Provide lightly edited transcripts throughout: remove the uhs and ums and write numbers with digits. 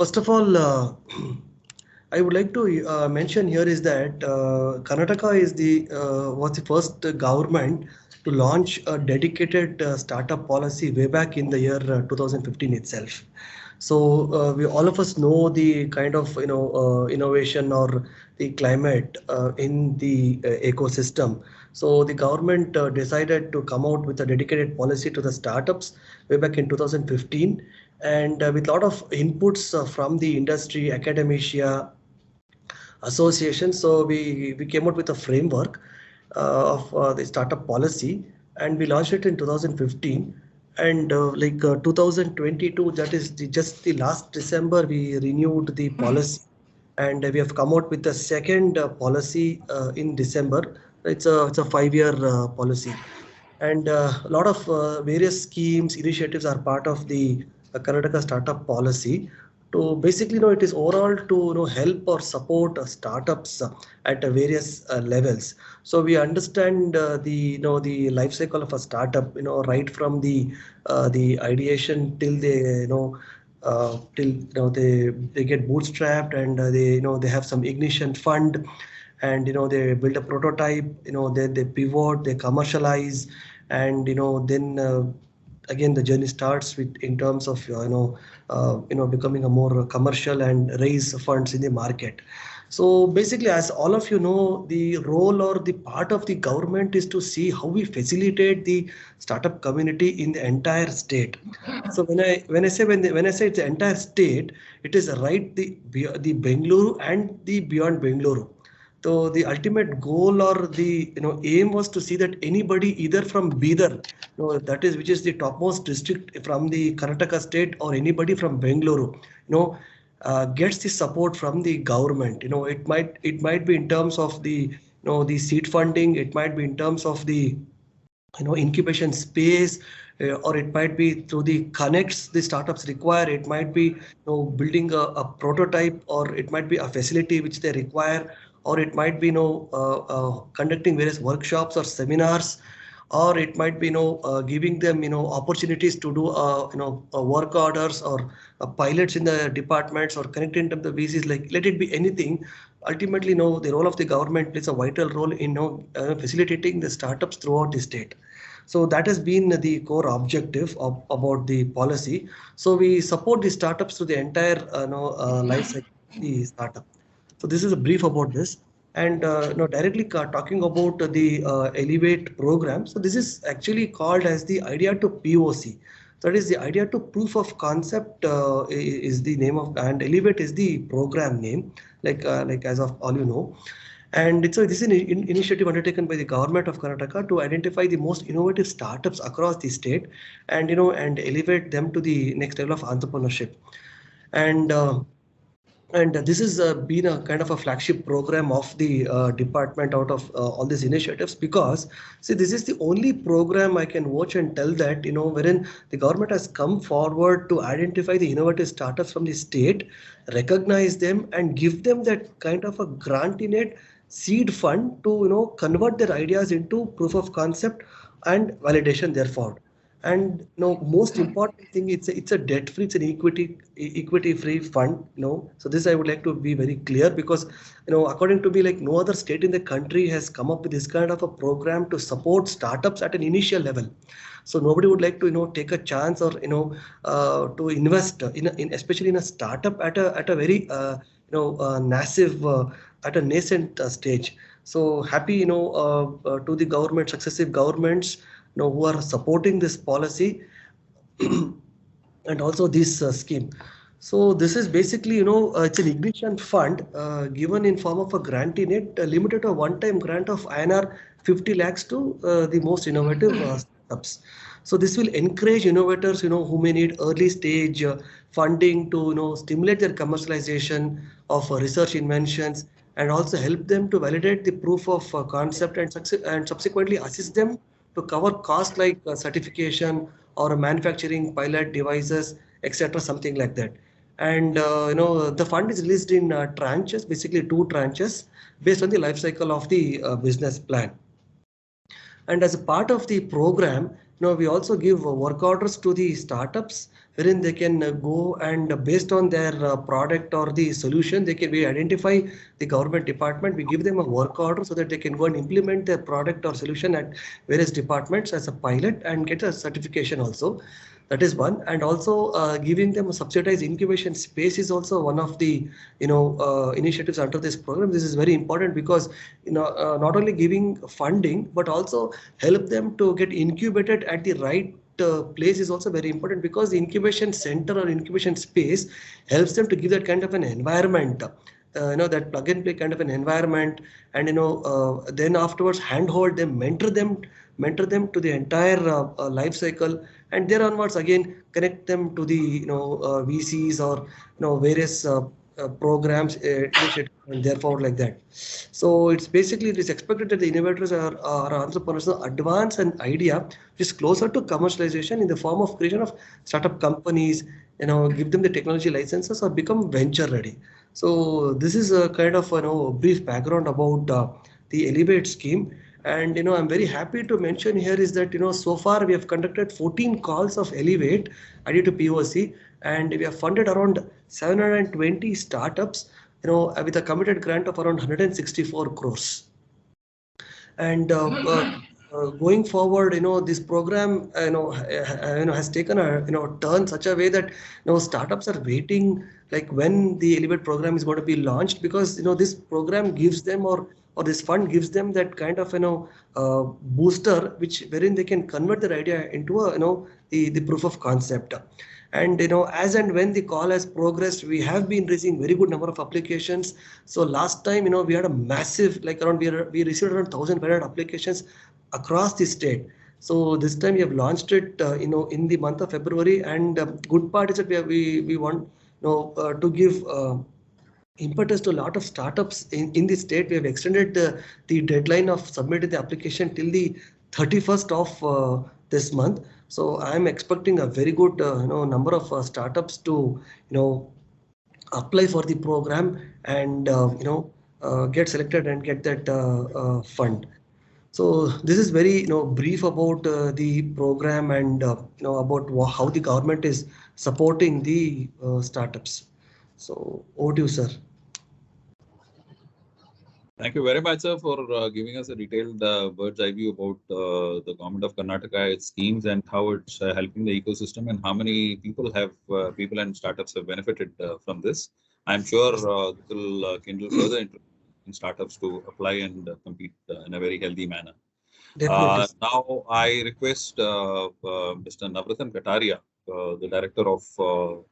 First of all, I would like to mention here is that Karnataka is the was the first government to launch a dedicated startup policy way back in the year 2015 itself. So we all of us know the kind of innovation or the climate in the ecosystem. So the government decided to come out with a dedicated policy to the startups way back in 2015, and with a lot of inputs from the industry, academia, association. So we came out with a framework of the startup policy, and we launched it in 2015. And 2022, that is just the last December, we renewed the policy, and we have come out with the second policy in December. It's a 5-year policy, and a lot of various schemes, initiatives are part of the Karnataka startup policy. To basically, it is overall to help or support startups at various levels. So we understand the life cycle of a startup, right from the ideation till they get bootstrapped, and they have some ignition fund, and they build a prototype, they pivot, they commercialize, and then again the journey starts with in terms of becoming a more commercial and raise funds in the market. So basically, as all of you know, the role or the part of the government is to see how we facilitate the startup community in the entire state. So when I say it's the entire state, it is right the Bengaluru and the beyond Bengaluru. So the ultimate goal or the aim was to see that anybody either from Bidar, that is which is the topmost district from the Karnataka state, or anybody from Bengaluru, gets the support from the government. It might be in terms of the seed funding, it might be in terms of the incubation space, or it might be through the connects the startups require. It might be building a prototype, or it might be a facility which they require, or it might be conducting various workshops or seminars, or it might be giving them opportunities to do work orders, or pilots in the departments, or connecting them to the VCs, like let it be anything. Ultimately, the role of the government plays a vital role in facilitating the startups throughout the state. So that has been the core objective about the policy. So we support the startups through the entire life cycle of the startup. So this is a brief about this. And directly talking about the Elevate program. So this is actually called as the idea to POC. So that is the idea to proof of concept is the name of, and Elevate is the program name, like as of all you know. And this is an initiative undertaken by the government of Karnataka to identify the most innovative startups across the state, and and elevate them to the next level of entrepreneurship. And this has been a kind of a flagship program of the department out of all these initiatives, because see, this is the only program I can watch and tell that wherein the government has come forward to identify the innovative startups from the state, recognize them, and give them that kind of a grant in it, seed fund to convert their ideas into proof of concept and validation therefore. And most important thing, it's a debt free, it's an equity free fund. So this I would like to be very clear, because according to me, like no other state in the country has come up with this kind of a program to support startups at an initial level. So nobody would like to take a chance, or to invest in especially in a startup at a very at a nascent stage. So happy to the government, successive governments who are supporting this policy and also this scheme. So this is basically it's an ignition fund given in form of a grant in it, limited to a one-time grant of INR 50 lakhs to the most innovative startups. So this will encourage innovators who may need early stage funding to stimulate their commercialization of research inventions, and also help them to validate the proof of concept, and subsequently assist them to cover costs like certification or manufacturing pilot devices, etc., something like that. And the fund is released in tranches, basically 2 tranches, based on the life cycle of the business plan. And as a part of the program, we also give work orders to the startups wherein they can go and based on their product or the solution, we identify the government department, we give them a work order so that they can go and implement their product or solution at various departments as a pilot and get a certification also. That is one. And also giving them a subsidized incubation space is also one of the initiatives under this program. This is very important because not only giving funding but also help them to get incubated at the right place is also very important, because the incubation center or incubation space helps them to give that kind of an environment, that plug and play kind of an environment. And then afterwards handhold them, mentor them to the entire life cycle, and there onwards again connect them to the VCs or various programs, initiatives, and therefore like that. So it's basically, it is expected that the innovators or entrepreneurs advance an idea which is closer to commercialization in the form of creation of startup companies, give them the technology licenses or become venture ready. So this is a kind of brief background about the Elevate scheme. And I'm very happy to mention here is that so far we have conducted 14 calls of Elevate added to POC, and we have funded around 720 startups, with a committed grant of around 164 crores. And going forward, this program, has taken a turn such a way that startups are waiting like when the Elevate program is going to be launched, because this program gives them, or this fund gives them that kind of booster, which wherein they can convert their idea into a the proof of concept. And as and when the call has progressed, we have been raising very good number of applications. So last time we had a massive, like around we received around 1,500 applications across the state. So this time we have launched it in the month of February, and good part is that we want to give impetus to a lot of startups in the state. We have extended the deadline of submitting the application till the 31st of this month. So I am expecting a very good number of startups to apply for the program and get selected and get that fund. So this is very brief about the program and about how the government is supporting the startups. So over to you, sir. Thank you very much, sir, for giving us a detailed bird's eye view about the government of Karnataka, its schemes, and how it's helping the ecosystem, and how many people and startups have benefited from this. I'm sure this will kindle further interest in startups to apply and compete in a very healthy manner. Definitely. Now, I request Mr. Navratan Kataria, the director of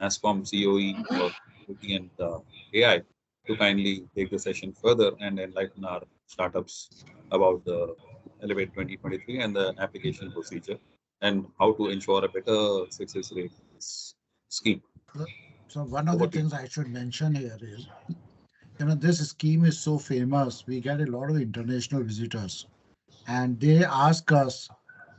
NASSCOM COE for Security and AI, to kindly take the session further and enlighten our startups about the Elevate 2023 and the application procedure and how to ensure a better success rate in this scheme. So one of the things I should mention here is, this scheme is so famous. We get a lot of international visitors, and they ask us,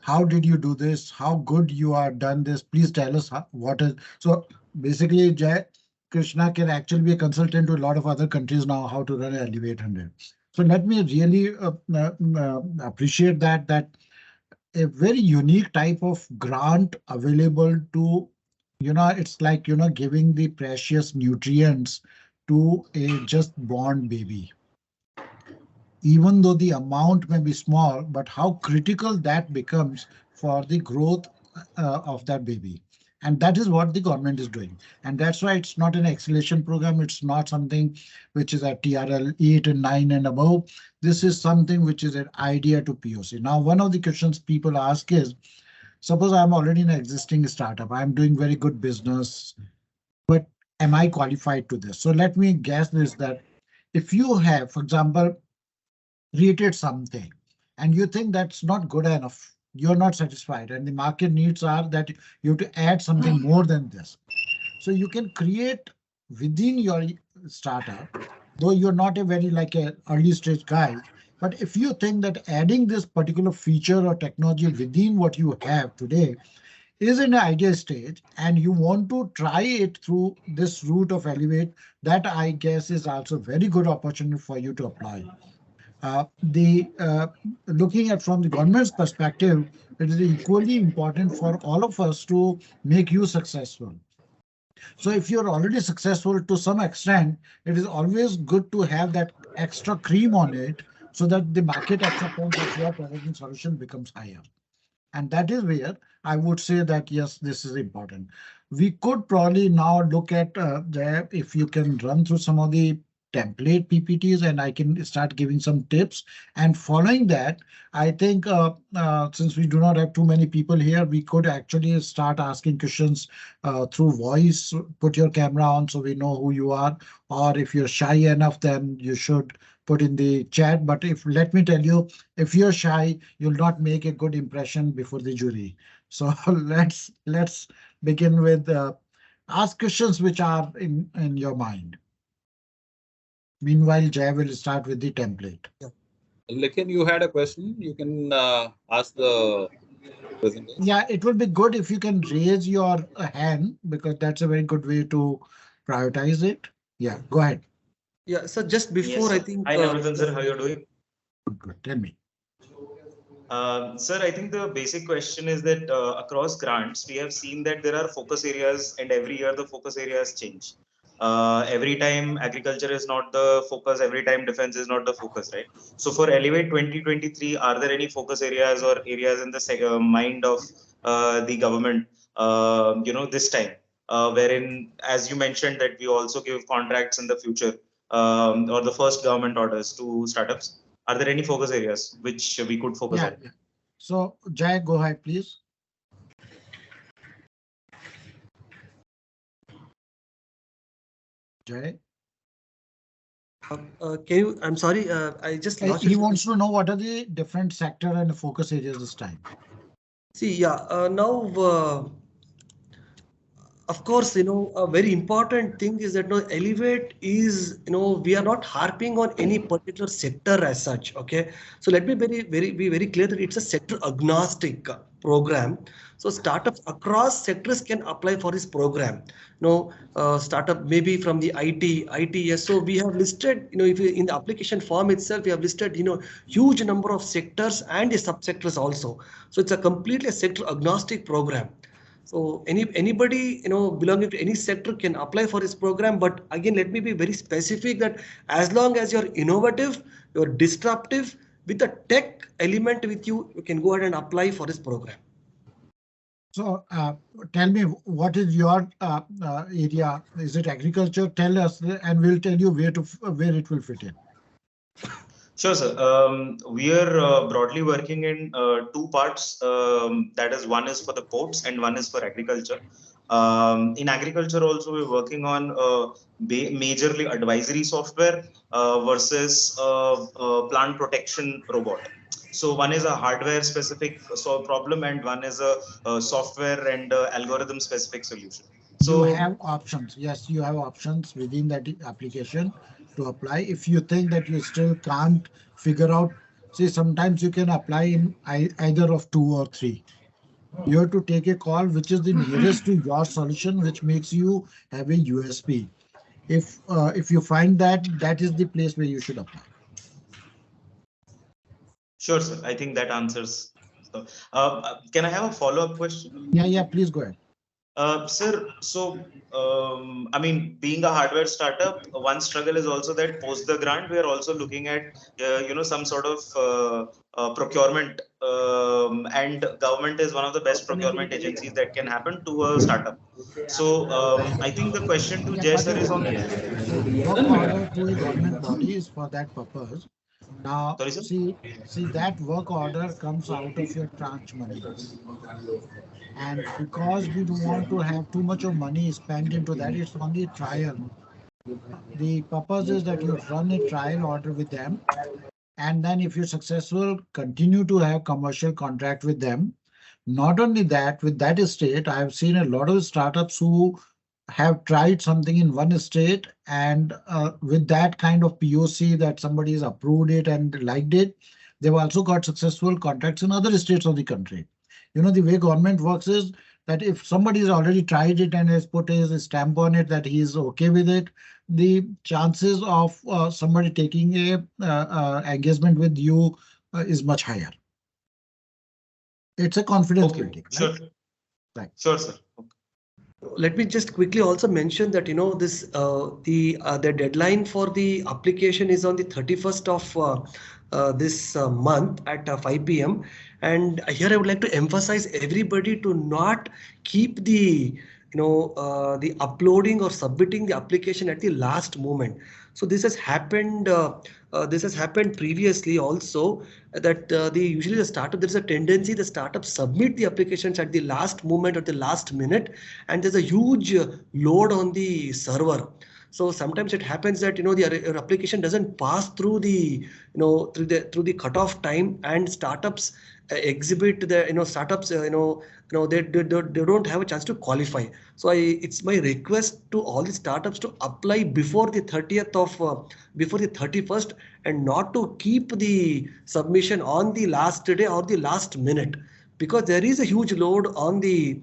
how did you do this? How good you are done this? Please tell us what is. So basically, Jai Krishna can actually be a consultant to a lot of other countries now how to run an Elevate 100. So let me really appreciate that a very unique type of grant available to, it's like, giving the precious nutrients to a just born baby. Even though the amount may be small, but how critical that becomes for the growth of that baby. And that is what the government is doing. And that's why it's not an acceleration program. It's not something which is at TRL 8 and 9 and above. This is something which is an idea to POC. Now, one of the questions people ask is, suppose I'm already in an existing startup. I'm doing very good business, but am I qualified to this? So let me guess this, that if you have, for example, created something and you think that's not good enough, you're not satisfied, and the market needs are that you have to add something more than this. So you can create within your startup, though you're not a very like a early stage guy, but if you think that adding this particular feature or technology within what you have today is in an idea stage and you want to try it through this route of Elevate, that I guess is also very good opportunity for you to apply. Looking at from the government's perspective, it is equally important for all of us to make you successful. So if you're already successful to some extent, it is always good to have that extra cream on it so that the market acceptance of your product and solution becomes higher. And that is where I would say that, yes, this is important. We could probably now look at if you can run through some of the template PPTs and I can start giving some tips. And following that, I think since we do not have too many people here, we could actually start asking questions through voice. Put your camera on so we know who you are. Or if you're shy enough, then you should put in the chat. But if let me tell you, if you're shy, you'll not make a good impression before the jury. So let's begin with ask questions which are in your mind. Meanwhile, Jay will start with the template. Lekin, you had a question. You can ask the presenter. Yeah, it would be good if you can raise your hand because that's a very good way to prioritize it. Yeah, go ahead. Yeah, so just before, Yes, I think. hi, Navrathan sir, how are you doing? Good. Tell me. Sir, I think the basic question is that across grants, we have seen that there are focus areas, and every year the focus areas change. Every time agriculture is not the focus, every time defense is not the focus, right? So for Elevate 2023, are there any focus areas or areas in the mind of the government, this time, wherein, as you mentioned, that we also give contracts in the future or the first government orders to startups? Are there any focus areas which we could focus on? Yeah. So Jay, go ahead, please. Jay. Can you? I'm sorry. I just lost. He wants to know what are the different sector and focus areas this time. See, yeah. Now, of course, a very important thing is that Elevate is, we are not harping on any particular sector as such. Okay, so let me be very clear that it's a sector agnostic program. So startups across sectors can apply for this program. Startup maybe from the ITS. So we have listed, if you, in the application form itself, we have listed, huge number of sectors and the subsectors also. So it's a completely sector agnostic program. So anybody belonging to any sector can apply for this program. But again, let me be very specific that as long as you're innovative, you're disruptive with a tech element with you, you can go ahead and apply for this program. So tell me, what is your area? Is it agriculture? Tell us, and we'll tell you where it will fit in. Sure, sir. We are broadly working in two parts. That is, one is for the ports and one is for agriculture. In agriculture also, we're working on majorly advisory software versus plant protection robot. So one is a hardware specific problem and one is a software and algorithm specific solution. So you have options. Yes, you have options within that application to apply. If you think that you still can't figure out, say sometimes you can apply in either of two or three. You have to take a call which is the nearest to your solution, which makes you have a USP. If you find that is the place where you should apply. Sure, sir. I think that answers. Can I have a follow-up question? Yeah, please go ahead. Sir, so I mean, being a hardware startup, one struggle is also that post the grant, we are also looking at some sort of procurement, and government is one of the best procurement agencies that can happen to a startup. So I think the question to Jay sir is on. Work order to a government body is for that purpose. Now, Sorry, sir? see that work order comes out of your tranche money. And because we don't want to have too much of money spent into that, it's only a trial. The purpose is that you run a trial order with them. And then if you're successful, continue to have commercial contract with them. Not only that, with that state, I have seen a lot of startups who have tried something in one state and with that kind of POC that somebody has approved it and liked it, they've also got successful contracts in other states of the country. The way government works is that if somebody has already tried it and has put his stamp on it that he is okay with it, the chances of somebody taking a engagement with you is much higher. It's a confidence building, right? Sure. Right. Sure, sir. Okay. Let me just quickly also mention that this the deadline for the application is on the 31st of this month at 5 p.m. And here I would like to emphasize everybody to not keep the uploading or submitting the application at the last moment. So this has happened. This has happened previously also, that usually the startup, there's a tendency the startups submit the applications at the last moment or the last minute, and there's a huge load on the server. So sometimes it happens that your application doesn't pass through the cutoff time, and startups exhibit the startups they don't have a chance to qualify. So it's my request to all the startups to apply before the 30th of before the 31st, and not to keep the submission on the last day or the last minute, because there is a huge load on the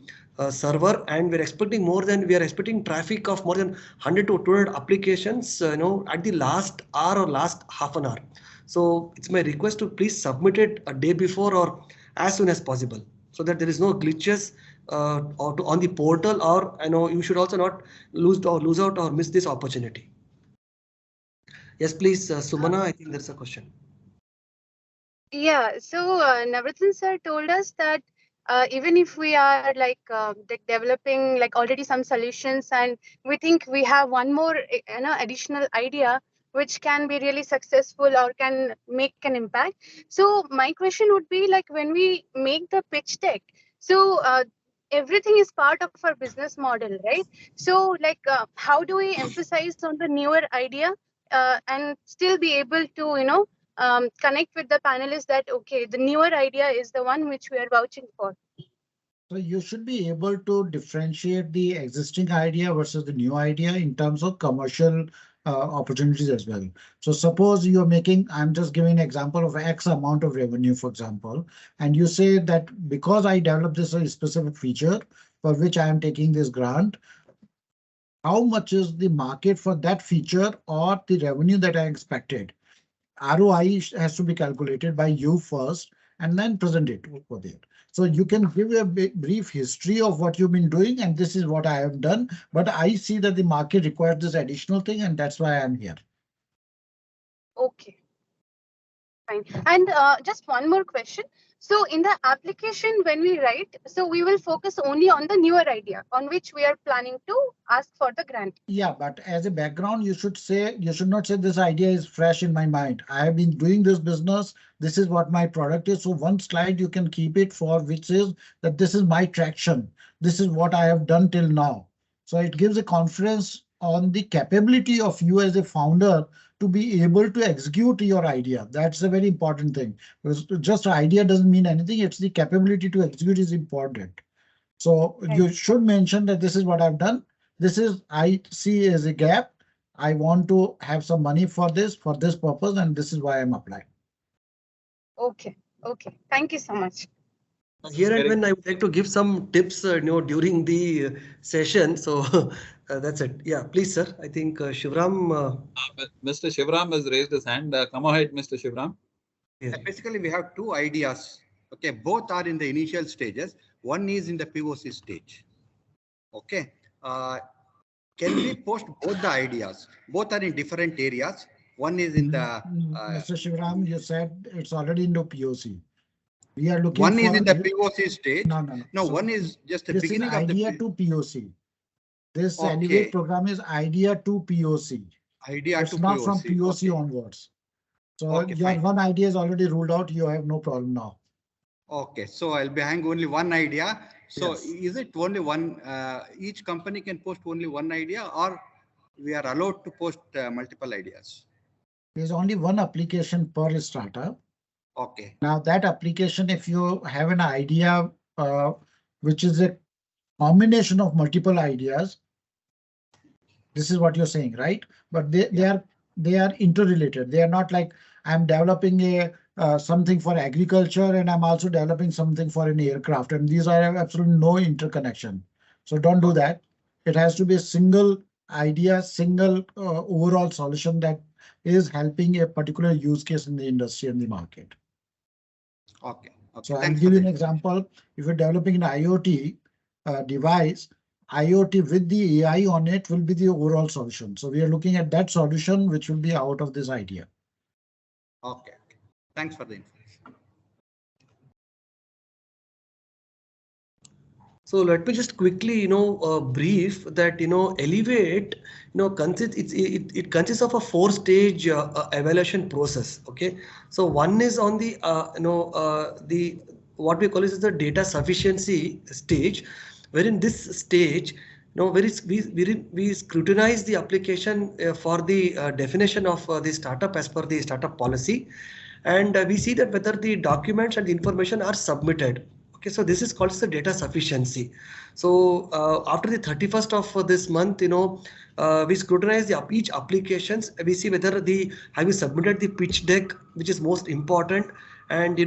server, and we are expecting traffic of more than 100 to 200 applications at the last hour or last half an hour. So it's my request to please submit it a day before or as soon as possible, so that there is no glitches on the portal, or you should also not lose out or miss this opportunity. Yes, please, Sumana, I think there's a question. Yeah, so Navrathan sir told us that even if we are developing like already some solutions, and we think we have one more additional idea which can be really successful or can make an impact. So my question would be, like, when we make the pitch deck, so everything is part of our business model, right? So how do we emphasize on the newer idea and still be able to connect with the panelists that, okay, the newer idea is the one which we are vouching for? So you should be able to differentiate the existing idea versus the new idea in terms of commercial opportunities as well. So suppose you're making, I'm just giving an example of X amount of revenue, for example, and you say that because I developed this a specific feature for which I am taking this grant, how much is the market for that feature or the revenue that I expected? ROI has to be calculated by you first and then present it over there. So you can give a brief history of what you've been doing, and this is what I have done, but I see that the market requires this additional thing, and that's why I'm here. Okay, fine. And just one more question. So in the application, when we write, so we will focus only on the newer idea on which we are planning to ask for the grant. Yeah, but as a background, you should not say this idea is fresh in my mind. I have been doing this business. This is what my product is. So one slide you can keep it for, which is that this is my traction. This is what I have done till now. So it gives a confidence on the capability of you as a founder to be able to execute your idea. That's a very important thing, because just an idea doesn't mean anything. It's the capability to execute is important. So you should mention that this is what I've done. This is, I see as a gap. I want to have some money for this purpose, and this is why I'm applying. Okay. Okay. Thank you so much. Here and when I would like to give some tips, during the session. So that's it. Yeah, please, sir. I think Shivram. Mr. Shivram has raised his hand. Come ahead, Mr. Shivram. Yeah, basically, we have two ideas. Okay, both are in the initial stages. One is in the POC stage. Okay, can we post both the ideas? Both are in different areas. One is in the. Mr. Shivram, you said it's already in the POC. We are looking. One is in the POC stage. No. No, so one is just the beginning of the idea to POC. This Elevate program is idea to POC. Idea it's to not POC. From POC onwards. So your one idea is already ruled out. You have no problem now. Okay, so I'll be having only one idea. So yes. Is it only one? Each company can post only one idea, or we are allowed to post multiple ideas? There's only one application per startup. Okay. Now that application, if you have an idea, which is a combination of multiple ideas, this is what you're saying, right? But they are interrelated. They are not like I'm developing a something for agriculture, and I'm also developing something for an aircraft, and these are absolutely no interconnection. So don't do that. It has to be a single idea, single overall solution that is helping a particular use case in the industry and the market. Okay. Okay. So I'll Thanks give for you an that. example. If you're developing an IoT device, IoT with the AI on it will be the overall solution. So we are looking at that solution, which will be out of this idea. Okay. Thanks for the information. So let me just quickly, brief that, Elevate, it consists of a four-stage evaluation process. Okay. So one is on the, the what we call is the data sufficiency stage, where in this stage, where we scrutinize the application for the definition of the startup as per the startup policy, and we see that whether the documents and the information are submitted. Okay, so this is called the data sufficiency. So after the 31st of this month, we scrutinize each applications. We see whether have you submitted the pitch deck, which is most important. And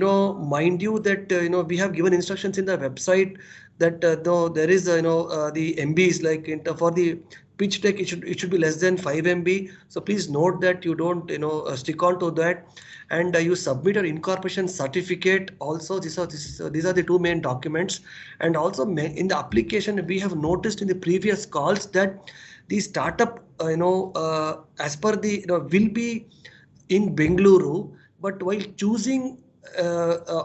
mind you that we have given instructions in the website that though there is the MBs like for the pitch deck, it should be less than 5 MB. So please note that you don't stick on to that, and you submit your incorporation certificate. Also, these are the two main documents. And also in the application, we have noticed in the previous calls that the startup as per the will be in Bengaluru, but while choosing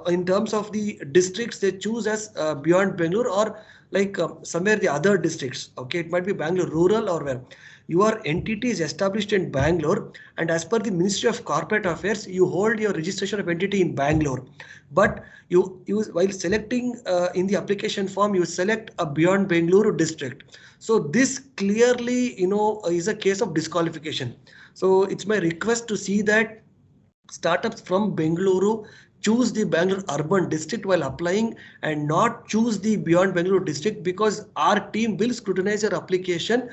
in terms of the districts, they choose as beyond Bangalore or like somewhere the other districts. Okay, it might be Bangalore rural or where. Your entity is established in Bangalore, and as per the Ministry of Corporate Affairs, you hold your registration of entity in Bangalore. But you while selecting in the application form, you select a beyond Bangalore district. So this clearly is a case of disqualification. So it's my request to see that startups from Bengaluru choose the Bangalore urban district while applying, and not choose the beyond Bangalore district, because our team will scrutinize your application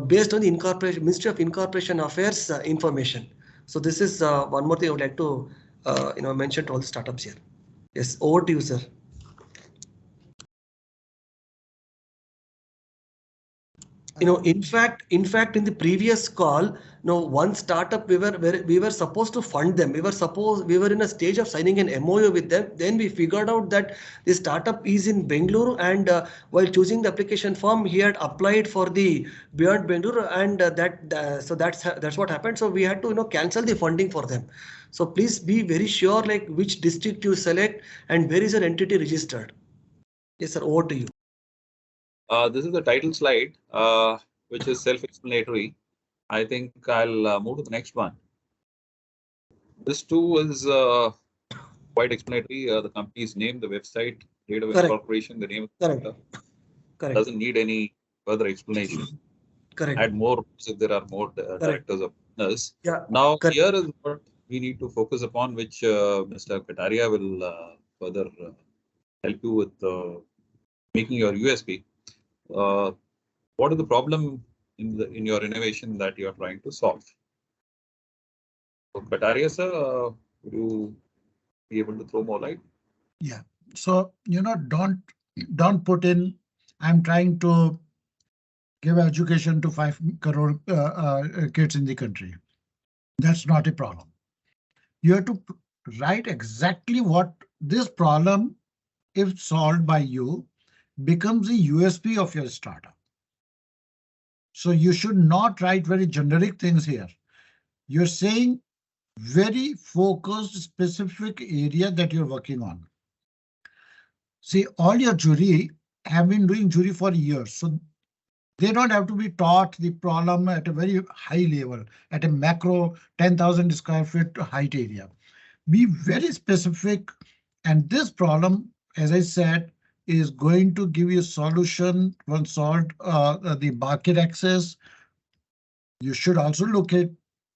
based on the Ministry of Incorporation Affairs information. So this is one more thing I would like to mention to all the startups here. Yes, over to you, sir. In fact, in the previous call, one startup we were supposed to fund them. We were in a stage of signing an MOU with them. Then we figured out that the startup is in Bengaluru, and while choosing the application form, he had applied for the beyond Bengaluru, and so that's what happened. So we had to cancel the funding for them. So please be very sure like which district you select and where is your entity registered. Yes, sir. Over to you. This is the title slide, which is self-explanatory. I think I'll move to the next one. This too is quite explanatory. The company's name, the website, date of incorporation, the name of the center. Correct. Doesn't need any further explanation. Correct. Add more if there are more directors of business. Yeah. Now, correct. Here is what we need to focus upon, which Mr. Kataria will further help you with making your USP. What is the problem in your innovation that you are trying to solve? So, Kataria, sir, would you be able to throw more light? Yeah. So don't put in. I'm trying to give education to 5 crore kids in the country. That's not a problem. You have to write exactly what this problem, if solved by you, becomes the USP of your startup. So you should not write very generic things here. You're saying very focused, specific area that you're working on. See, all your jury have been doing jury for years. So they don't have to be taught the problem at a very high level, at a macro 10,000 square feet height area. Be very specific. And this problem, as I said, is going to give you a solution once solved the market access. You should also look at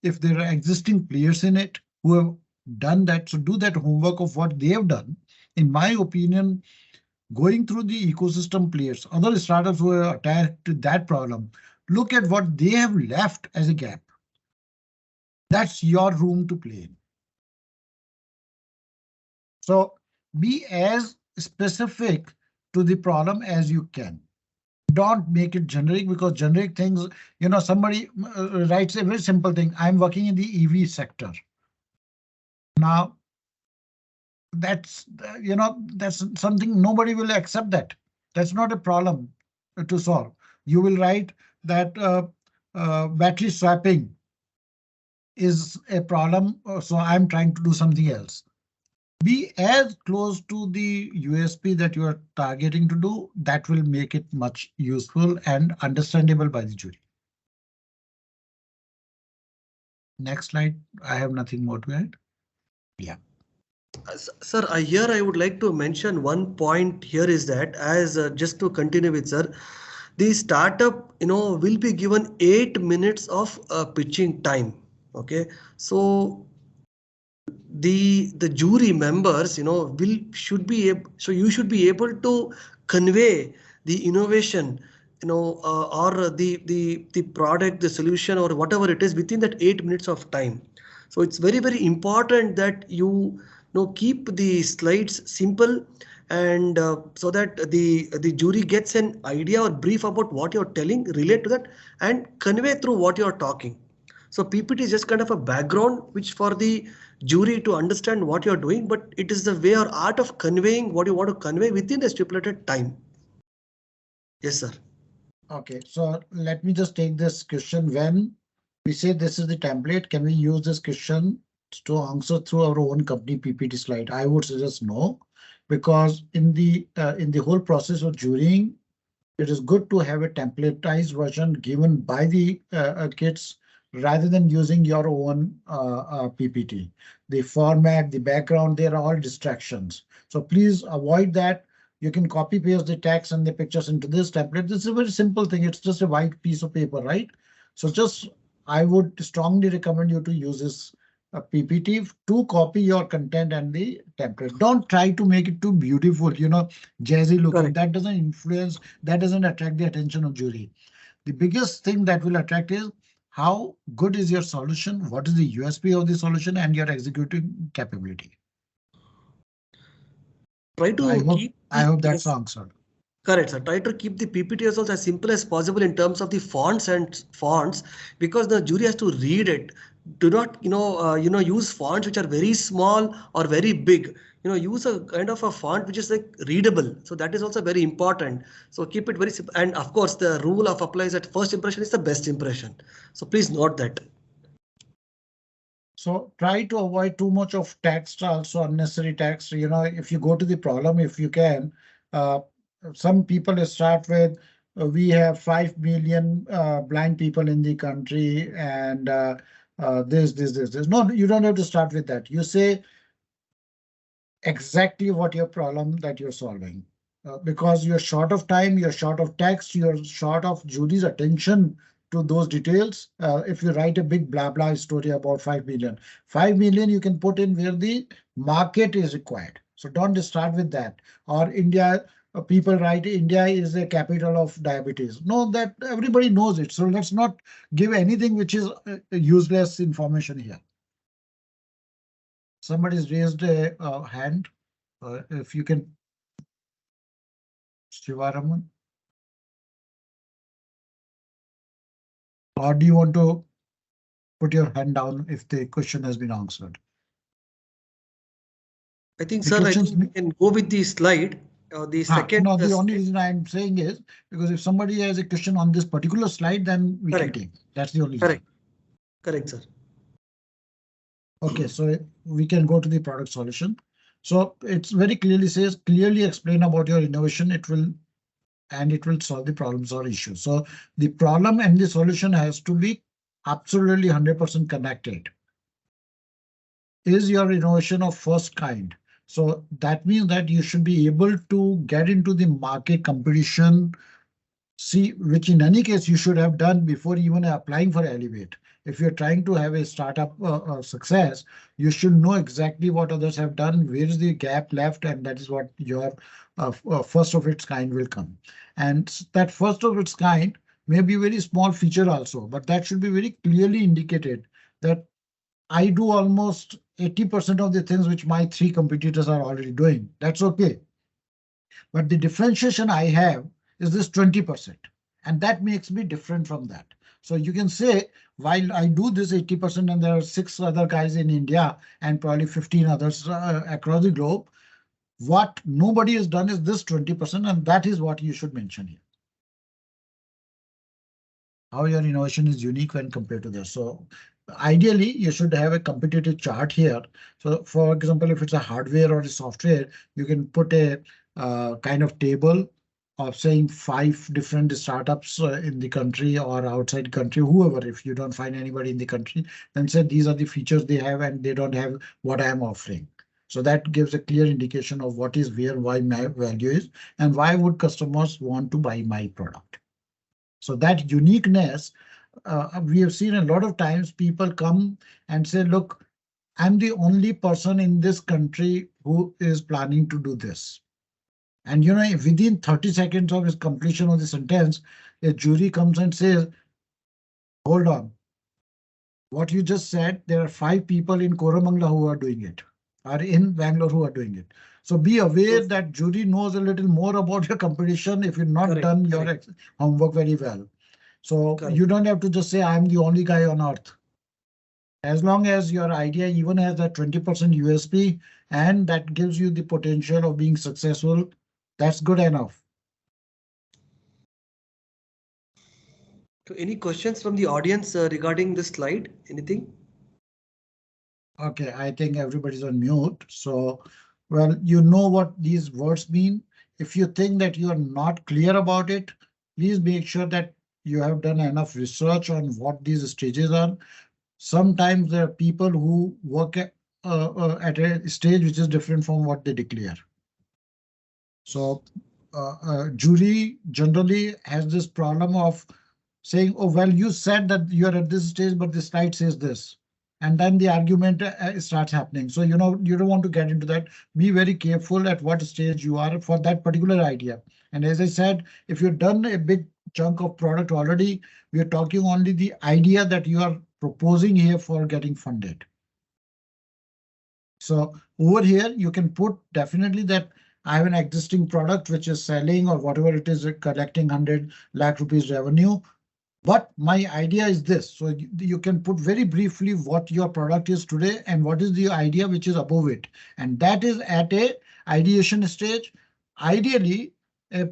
if there are existing players in it who have done that. So do that homework of what they have done. In my opinion, going through the ecosystem players, other startups who are attached to that problem, look at what they have left as a gap. That's your room to play in. So be as specific to the problem as you can. Don't make it generic, because generic things, somebody writes a very simple thing. I'm working in the EV sector. Now, that's, that's something nobody will accept that. That's not a problem to solve. You will write that battery swapping is a problem, so I'm trying to do something else. Be as close to the USP that you are targeting to do. That will make it much useful and understandable by the jury. Next slide. I have nothing more to add. Yeah. Sir, here I would like to mention one point here is that, as just to continue with sir, the startup, will be given 8 minutes of pitching time. Okay, so the jury members, should be able, so you should be able to convey the innovation, or the product, the solution, or whatever it is within that 8 minutes of time. So it's very, very important that you keep the slides simple, and so that the jury gets an idea or brief about what you're telling, relate to that, and convey through what you're talking. So PPT is just kind of a background which for the jury to understand what you're doing, but it is the way or art of conveying what you want to convey within the stipulated time. Yes, sir. Okay, so let me just take this question. When we say this is the template, can we use this question to answer through our own company PPT slide? I would suggest no, because in the whole process of jurying, it is good to have a templatized version given by the kids rather than using your own PPT. The format, the background, they are all distractions. So please avoid that. You can copy paste the text and the pictures into this template. This is a very simple thing. It's just a white piece of paper, right? So just, I would strongly recommend you to use this PPT to copy your content and the template. Don't try to make it too beautiful, jazzy looking. Correct. That doesn't influence, that doesn't attract the attention of jury. The biggest thing that will attract is how good is your solution, what is the USP of the solution, and your executing capability. Try to keep. I hope that's Yes. answered. Correct, sir. Try to keep the PPT also as simple as possible in terms of the fonts, because the jury has to read it. Do not, use fonts which are very small or very big. Use a kind of a font which is like readable. So that is also very important. So keep it very simple. And of course, the rule of applies that first impression is the best impression. So please note that. So try to avoid too much of text, also unnecessary text. If you go to the problem, if you can, some people start with, we have 5 million blind people in the country, and this. No, you don't have to start with that. You say exactly what your problem that you're solving, because you're short of time, you're short of text, you're short of jury's attention to those details. If you write a big blah blah story about 5 million, 5 million you can put in where the market is required. So don't start with that. Or India, people write India is the capital of diabetes. No, that everybody knows it. So let's not give anything which is useless information here. Somebody's raised a hand. If you can, Shivaraman. Or do you want to put your hand down if the question has been answered? I think, sir, I think we can go with the slide. The second. No, the only reason I'm saying is because if somebody has a question on this particular slide, then we can take. That's the only reason. Correct, sir. Okay, so we can go to the product solution. So it's very clearly says, clearly explain about your innovation. It will solve the problems or issues. So the problem and the solution has to be absolutely 100% connected. Is your innovation of first kind? So that means that you should be able to get into the market competition, see, which in any case you should have done before even applying for Elevate. If you're trying to have a startup success, you should know exactly what others have done, where is the gap left, and that is what your first of its kind will come. And that first of its kind may be a very small feature also, but that should be very clearly indicated that I do almost 80% of the things which my 3 competitors are already doing. That's okay. But the differentiation I have is this 20%. And that makes me different from that. So you can say, while I do this 80% and there are 6 other guys in India and probably 15 others across the globe, what nobody has done is this 20%, and that is what you should mention here. How your innovation is unique when compared to this. So ideally, you should have a competitive chart here. So for example, if it's a hardware or a software, you can put a kind of table of saying 5 different startups in the country or outside country, whoever. If you don't find anybody in the country, then say these are the features they have and they don't have what I am offering. So that gives a clear indication of what is where, why my value is, and why would customers want to buy my product. So that uniqueness, we have seen a lot of times people come and say, look, I'm the only person in this country who is planning to do this. And you know, within 30 seconds of his completion of the sentence, a jury comes and says, hold on. What you just said, there are 5 people in Koramangala who are doing it, or in Bangalore who are doing it. So be aware that jury knows a little more about your competition if you've not done your homework very well. So you don't have to just say, I'm the only guy on earth. As long as your idea even has that 20% USP and that gives you the potential of being successful, that's good enough. So any questions from the audience regarding this slide? Anything? Okay, I think everybody's on mute. So, well, you know what these words mean. If you think that you are not clear about it, please make sure that you have done enough research on what these stages are. Sometimes there are people who work at a stage which is different from what they declare. So jury generally has this problem of saying, oh, well, you said that you're at this stage, but the slide says this. And then the argument starts happening. So, you know, you don't want to get into that. Be very careful at what stage you are for that particular idea. And as I said, if you've done a big chunk of product already, we are talking only the idea that you are proposing here for getting funded. So over here, you can put definitely that I have an existing product which is selling or whatever it is, collecting 100 lakh rupees revenue. But my idea is this. So you can put very briefly what your product is today and what is the idea which is above it. And that is at a ideation stage. Ideally, a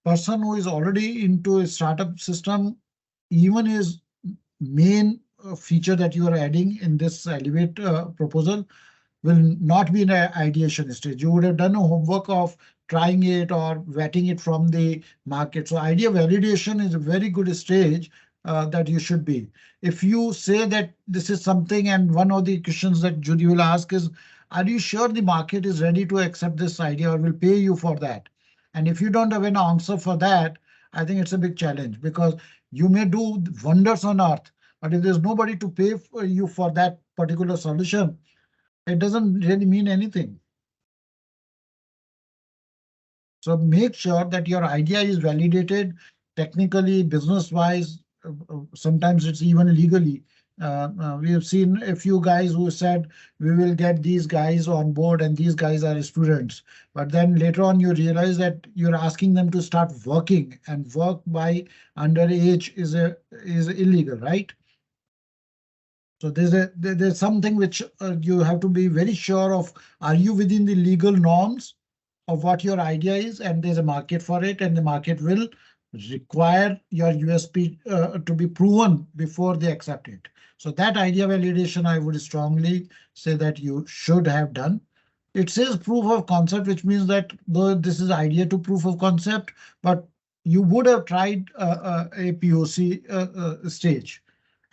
person who is already into a startup system, even his main feature that you are adding in this Elevate proposal will not be in an ideation stage. You would have done a homework of trying it or vetting it from the market. So idea validation is a very good stage that you should be. If you say that this is something, and one of the questions that jury will ask is, are you sure the market is ready to accept this idea or will pay you for that? And if you don't have an answer for that, I think it's a big challenge, because you may do wonders on earth, but if there's nobody to pay for you for that particular solution, it doesn't really mean anything. So make sure that your idea is validated technically, business-wise. Sometimes it's even legally. We have seen a few guys who said we will get these guys on board and these guys are students. But then later on you realize that you're asking them to start working, and work by underage is illegal, right? So there's something which you have to be very sure of. Are you within the legal norms of what your idea is? And there's a market for it, and the market will require your USP to be proven before they accept it. So that idea validation, I would strongly say that you should have done. It says proof of concept, which means that though this is idea to proof of concept, but you would have tried a POC stage,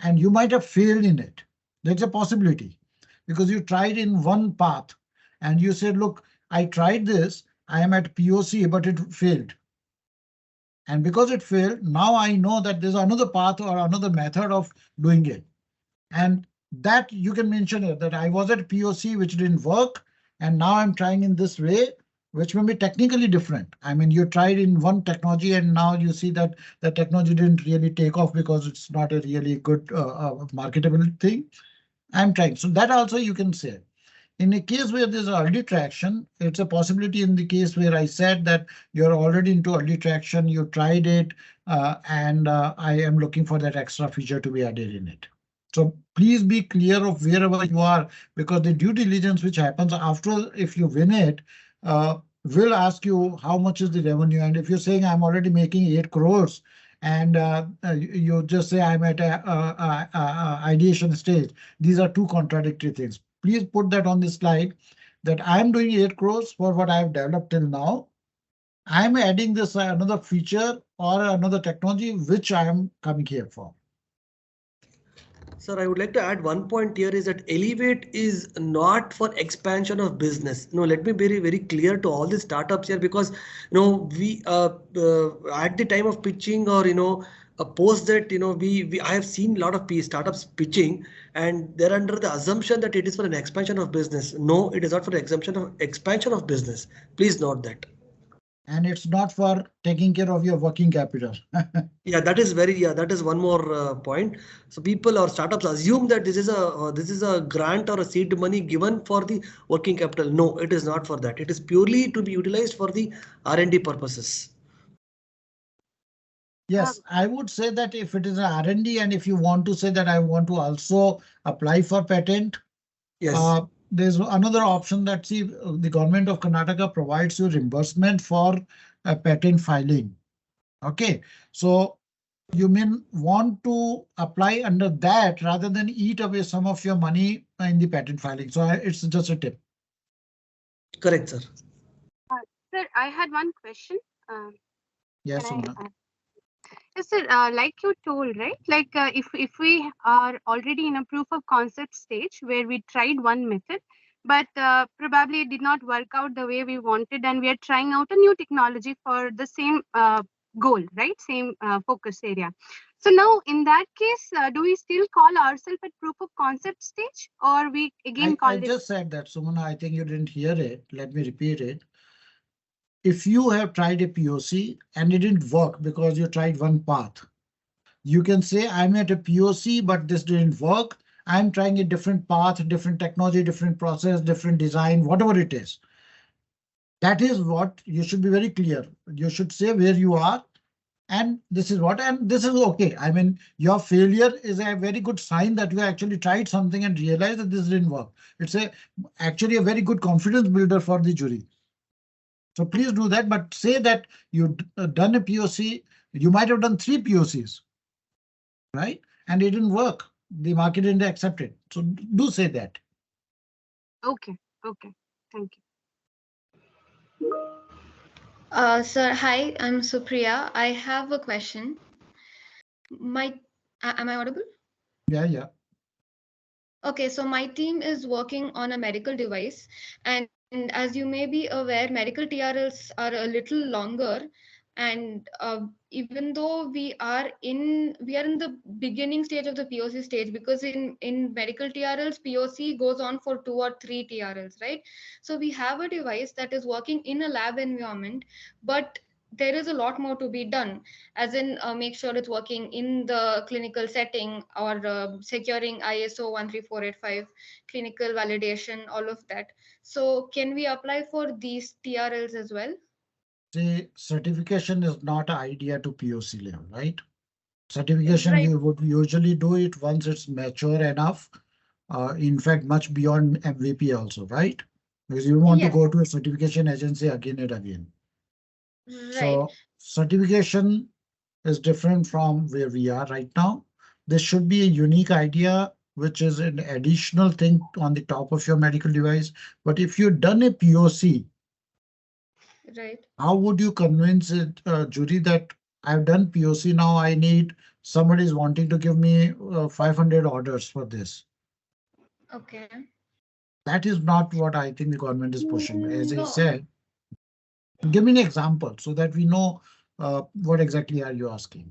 and you might have failed in it. That's a possibility, because you tried in one path and you said, look, I tried this, I am at POC, but it failed. And because it failed, now I know that there's another path or another method of doing it. And that you can mention it, that I was at POC, which didn't work, and now I'm trying in this way, which may be technically different. I mean, you tried in one technology and now you see that the technology didn't really take off because it's not a really good marketable thing. I'm trying. So that also you can say. in a case where there's early traction, it's a possibility in the case where I said that you're already into early traction, you tried it, and I am looking for that extra feature to be added in it. So please be clear of wherever you are, because the due diligence which happens after, if you win it, will ask you how much is the revenue. And if you're saying I'm already making 8 crores and you just say I'm at a ideation stage, these are two contradictory things. Please put that on the slide that I'm doing 8 crores for what I've developed till now. I'm adding this another feature or another technology which I am coming here for. Sir, I would like to add one point here is that Elevate is not for expansion of business. No, let me be very, very clear to all the startups here, because we at the time of pitching or post that we I have seen a lot of startups pitching, and they're under the assumption that it is for an expansion of business. No, it is not for the expansion of business. Please note that. And it's not for taking care of your working capital. Yeah, that is one more point. So people or startups assume that this is a grant or a seed money given for the working capital. No, it is not for that. It is purely to be utilized for the R&D purposes. Yes, I would say that if it is an R&D and if you want to say that I want to also apply for patent, yes, there's another option that the government of Karnataka provides you reimbursement for patent filing. Okay, so you may want to apply under that rather than eat away some of your money in the patent filing. So it's just a tip. correct, sir. Sir, I had one question. Yes, Can Sumana. Yes, sir. Like you told, right? Like if we are already in a proof of concept stage where we tried one method, but probably it did not work out the way we wanted, and we are trying out a new technology for the same goal, right? Same focus area. So now, in that case, do we still call ourselves at proof of concept stage, or we again call I it? just said that, Sumana. I think you didn't hear it. Let me repeat it. If you have tried a POC and it didn't work because you tried one path, you can say I'm at a POC, but this didn't work. I'm trying a different path, different technology, different process, different design, whatever it is. That is what you should be very clear. You should say where you are, and this is what, and this is okay. I mean, your failure is a very good sign that you actually tried something and realized that this didn't work. It's actually a very good confidence builder for the jury. So please do that, but say that you've done a POC. You might have done 3 POCs, right? And it didn't work. The market didn't accept it. So do say that. Okay, thank you. Sir, hi, I'm Supriya. I have a question. Am I audible? Yeah. Okay, so my team is working on a medical device, and as you may be aware, medical TRLs are a little longer, and even though we are in the beginning stage of the POC stage, because in medical TRLs, POC goes on for 2 or 3 TRLs, right? So we have a device that is working in a lab environment, but there is a lot more to be done, as in make sure it's working in the clinical setting, or securing ISO 13485 clinical validation, all of that. So can we apply for these TRLs as well? See, certification is not an idea to POC level, right? Certification, Right. you would usually do it once it's mature enough. In fact, much beyond MVP also, right? Because you want to Yes. go to a certification agency again and again. Right. So certification is different from where we are right now. This should be a unique idea, which is an additional thing on the top of your medical device. But if you've done a POC, Right. how would you convince a jury that I've done POC, now I need, somebody is wanting to give me 500 orders for this? Okay. That is not what I think the government is pushing. As I No. said, give me an example so that we know what exactly are you asking.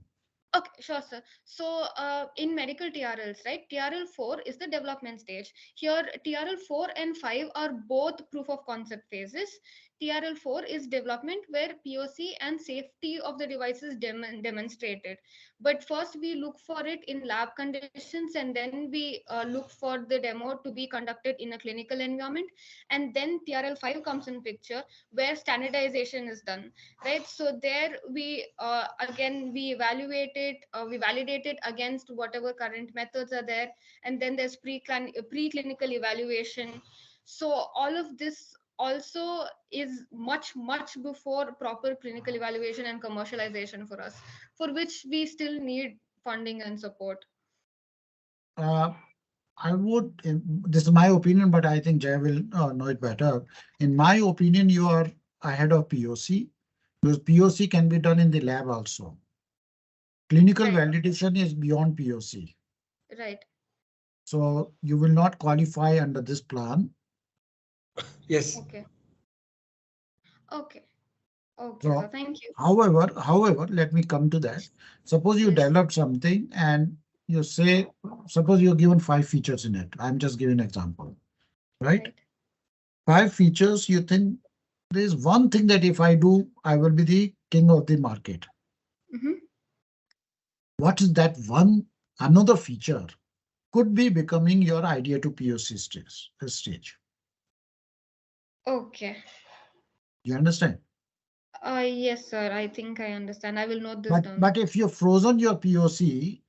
Okay, Sure, sir. So, in medical TRLs, right, TRL 4 is the development stage. Here, TRL 4 and 5 are both proof of concept phases. TRL 4 is development, where POC and safety of the device is demonstrated. But first, we look for it in lab conditions, and then we look for the demo to be conducted in a clinical environment. And then TRL 5 comes in picture, where standardization is done, right? So there we again we evaluate it, we validate it against whatever current methods are there, and then there's preclinical evaluation. So all of this also is much before proper clinical evaluation and commercialization for us, for which we still need funding and support. I would, this is my opinion, but I think Jay will know it better. In my opinion, you are ahead of POC, because POC can be done in the lab also. Clinical Right. validation is beyond POC. Right. So you will not qualify under this plan. Yes. Okay. Okay. Okay, So, sir. Thank you. however, let me come to that. Suppose you Yes. develop something and you say, suppose you're given 5 features in it. I'm just giving an example, right? Right. 5 features, you think there's one thing that if I do, I will be the king of the market. Mm-hmm. What is that one? Another feature could be becoming your idea to POC stage. Okay. You understand? Yes, sir. I think I understand. I will note this down. But if you've frozen your POC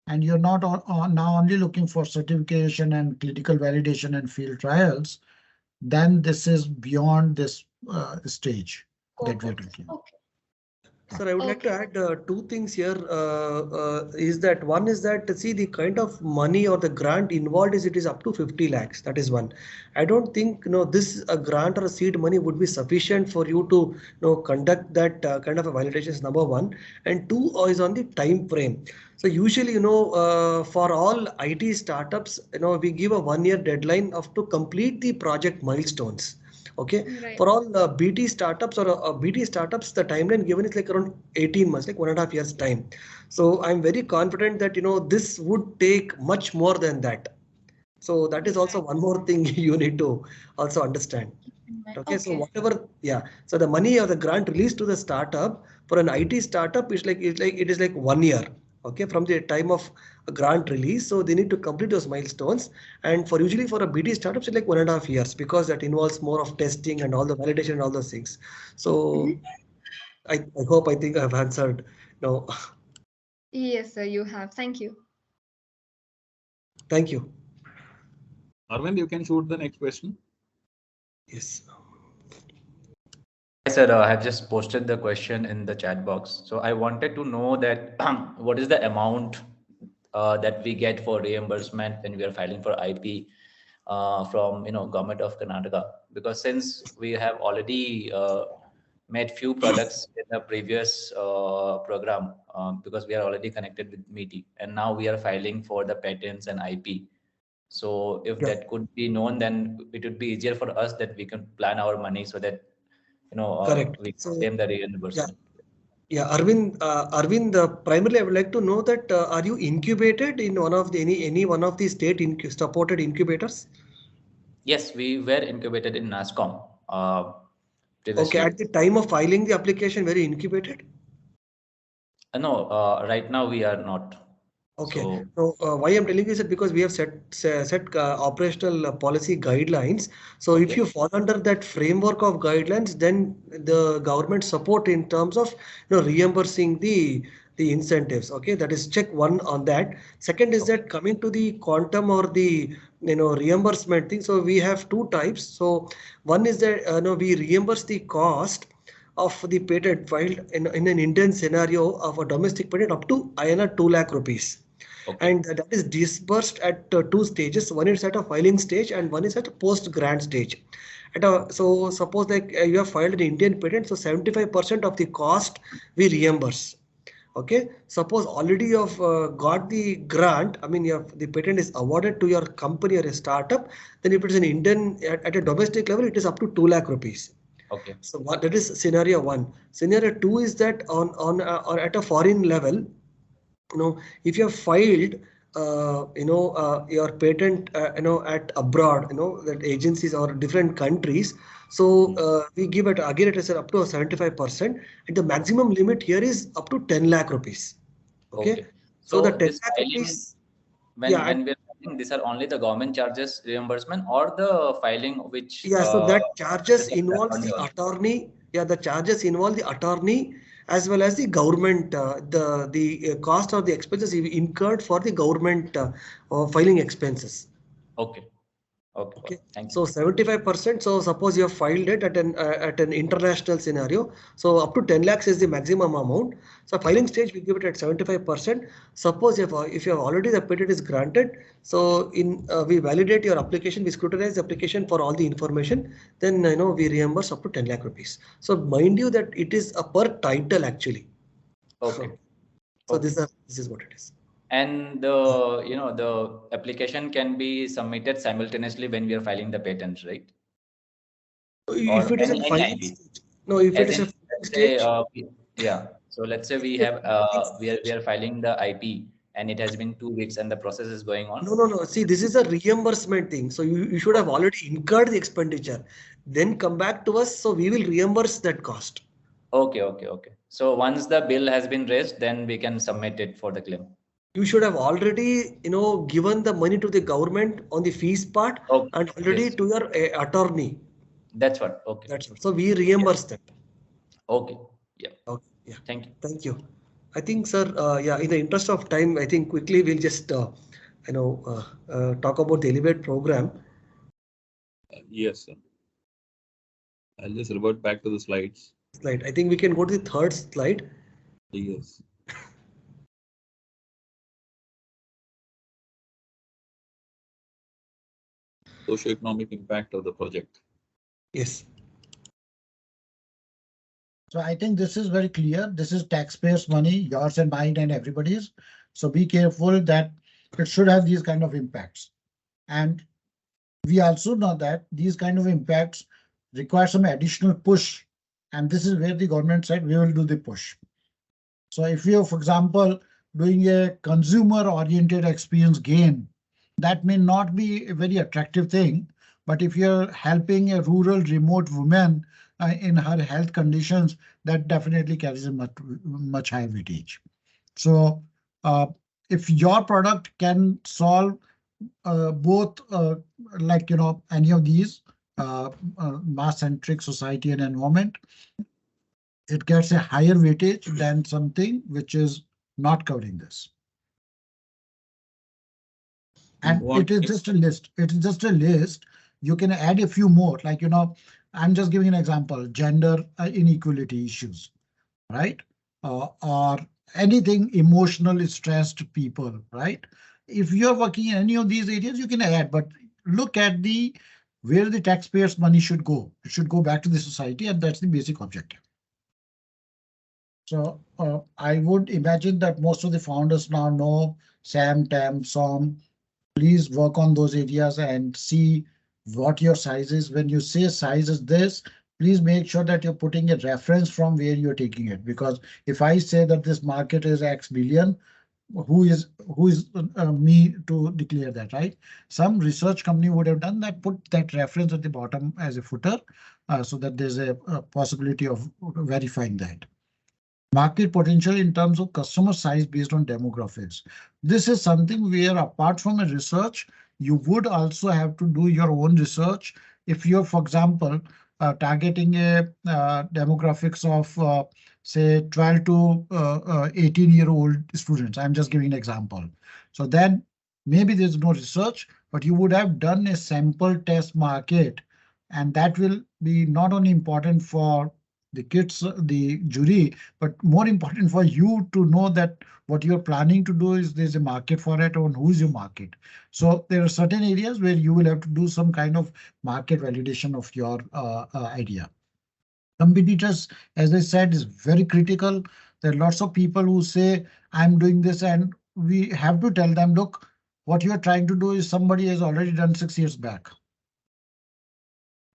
and you're not now only looking for certification and clinical validation and field trials, then this is beyond this stage that we're talking about. Okay. Sir, I would like to Okay. add two things here. Is that one is that see the kind of money or the grant involved is it is up to 50 lakhs. That is one. I don't think this a grant or a seed money would be sufficient for you to conduct that kind of a validation is number one. And two is on the time frame. So usually for all IT startups we give a 1 year deadline of to complete the project milestones. Okay, Right. for all BT startups or BT startups, the timeline given is like around 18 months, like 1.5 years time. So I'm very confident that this would take much more than that. So that is also one more thing you need to also understand. Okay, so Okay. whatever, yeah. So the money or the grant released to the startup for an IT startup is like it is like 1 year. Okay, from the time of a grant release, so they need to complete those milestones. And for usually for a BT startups, it's like 1.5 years because that involves more of testing and all the validation and all those things. So Mm-hmm. I think I've answered. No, Yes, sir. You have. Thank you. thank you. Arvind, you can shoot the next question. Yes. Hi, sir, I have just posted the question in the chat box. So I wanted to know that what is the amount that we get for reimbursement when we are filing for IP from government of Karnataka? Because since we have already made few products in the previous program, because we are already connected with MITI, and now we are filing for the patents and IP. So if Yeah. that could be known, then it would be easier for us that we can plan our money so that Correct. we So claim the yeah. reimbursement. Yeah, Arvind, primarily I would like to know that are you incubated in one of the any one of the state supported incubators? Yes, we were incubated in NASCOM Okay, previously. at the time of filing the application, were you incubated? No, right now we are not. Okay, So so why I'm telling you is that because we have set operational policy guidelines. So if okay, you fall under that framework of guidelines, then the government support in terms of reimbursing the incentives. Okay, that is check one on that. Second is okay, that coming to the quantum or the reimbursement thing. So we have two types. So one is that we reimburse the cost of the patent filed in an Indian scenario of a domestic patent up to INR 2 lakh rupees, okay, and that is disbursed at two stages. One is at a filing stage and one is at a post grant stage. So suppose like you have filed an Indian patent, so 75% of the cost we reimburse. Okay, suppose already you have got the grant, I mean the patent is awarded to your company or a startup, then if it is an Indian at a domestic level, it is up to 2 lakh rupees. okay, So what that is scenario one. Scenario two is that on or at a foreign level, if you have filed your patent at abroad, that agencies or different countries, so we give it again, it is up to 75%, and the maximum limit here is up to 10 lakh rupees. Okay, so the 10 this lakh filing, rupees, when we're filing, these are only the government charges reimbursement or the filing which so that charges the involves the attorney. Yeah, the charges involve the attorney as well as the government, the cost or the expenses incurred for the government filing expenses. Okay. Okay, thank you. so 75%. So suppose you have filed it at an international scenario. So up to 10 lakhs is the maximum amount. So filing stage we give it at 75%. Suppose if you have already the patent is granted, so we validate your application, we scrutinize the application for all the information. Then we reimburse up to 10 lakh rupees. So mind you that it is a per title actually. Okay. So this is what it is. And the application can be submitted simultaneously when we are filing the patents, right? If it is a filing stage. No, if it is a filing stage. Yeah. So let's say we have we are filing the IP and it has been 2 weeks and the process is going on. No. See, this is a reimbursement thing. So you should have already incurred the expenditure. Then come back to us. So we will reimburse that cost. Okay. So once the bill has been raised, then we can submit it for the claim. You should have already, given the money to the government on the fees part and already to your attorney. That's what. Okay. That's what. So we reimburse that. Okay. Yeah. Okay. Yeah. Thank you. Thank you. I think, sir, in the interest of time, I think quickly we'll just, talk about the Elevate program. Yes, sir. I'll just revert back to the slides. I think we can go to the third slide. Yes. Socio-economic impact of the project. Yes. So I think this is very clear. This is taxpayers' money, yours and mine and everybody's. So be careful that it should have these kind of impacts. And we also know that these kind of impacts require some additional push. And this is where the government said we will do the push. So if you, for example, doing a consumer-oriented experience gain, that may not be a very attractive thing. But if you're helping a rural remote woman in her health conditions, that definitely carries a much higher weightage. So if your product can solve both any of these mass-centric society and environment, it gets a higher weightage than something which is not covering this. And it is just a list. It is just a list. You can add a few more, like, I'm just giving an example, gender inequality issues, right? Or anything emotionally stressed people, right? If you're working in any of these areas, you can add, but look at where the taxpayers' money should go. It should go back to the society, and that's the basic objective. So I would imagine that most of the founders now know SAM, TAM, SOM. Please work on those areas and see what your size is. When you say size is this, please make sure that you're putting a reference from where you're taking it. Because if I say that this market is X billion, who is me to declare that, right? Some research company would have done that, put that reference at the bottom as a footer, so that there's a possibility of verifying that. Market potential in terms of customer size based on demographics. This is something where, apart from a research, you would also have to do your own research. If you're, for example, targeting a demographics of say 12 to 18-year-old students, I'm just giving an example. So then maybe there's no research, but you would have done a sample test market, and that will be not only important for the kids, the jury, but more important for you to know that what you're planning to do is there's a market for it, and who's your market. So there are certain areas where you will have to do some kind of market validation of your idea. Competitors, as I said, is very critical. There are lots of people who say, I'm doing this, and we have to tell them, look, what you're trying to do is somebody has already done 6 years back.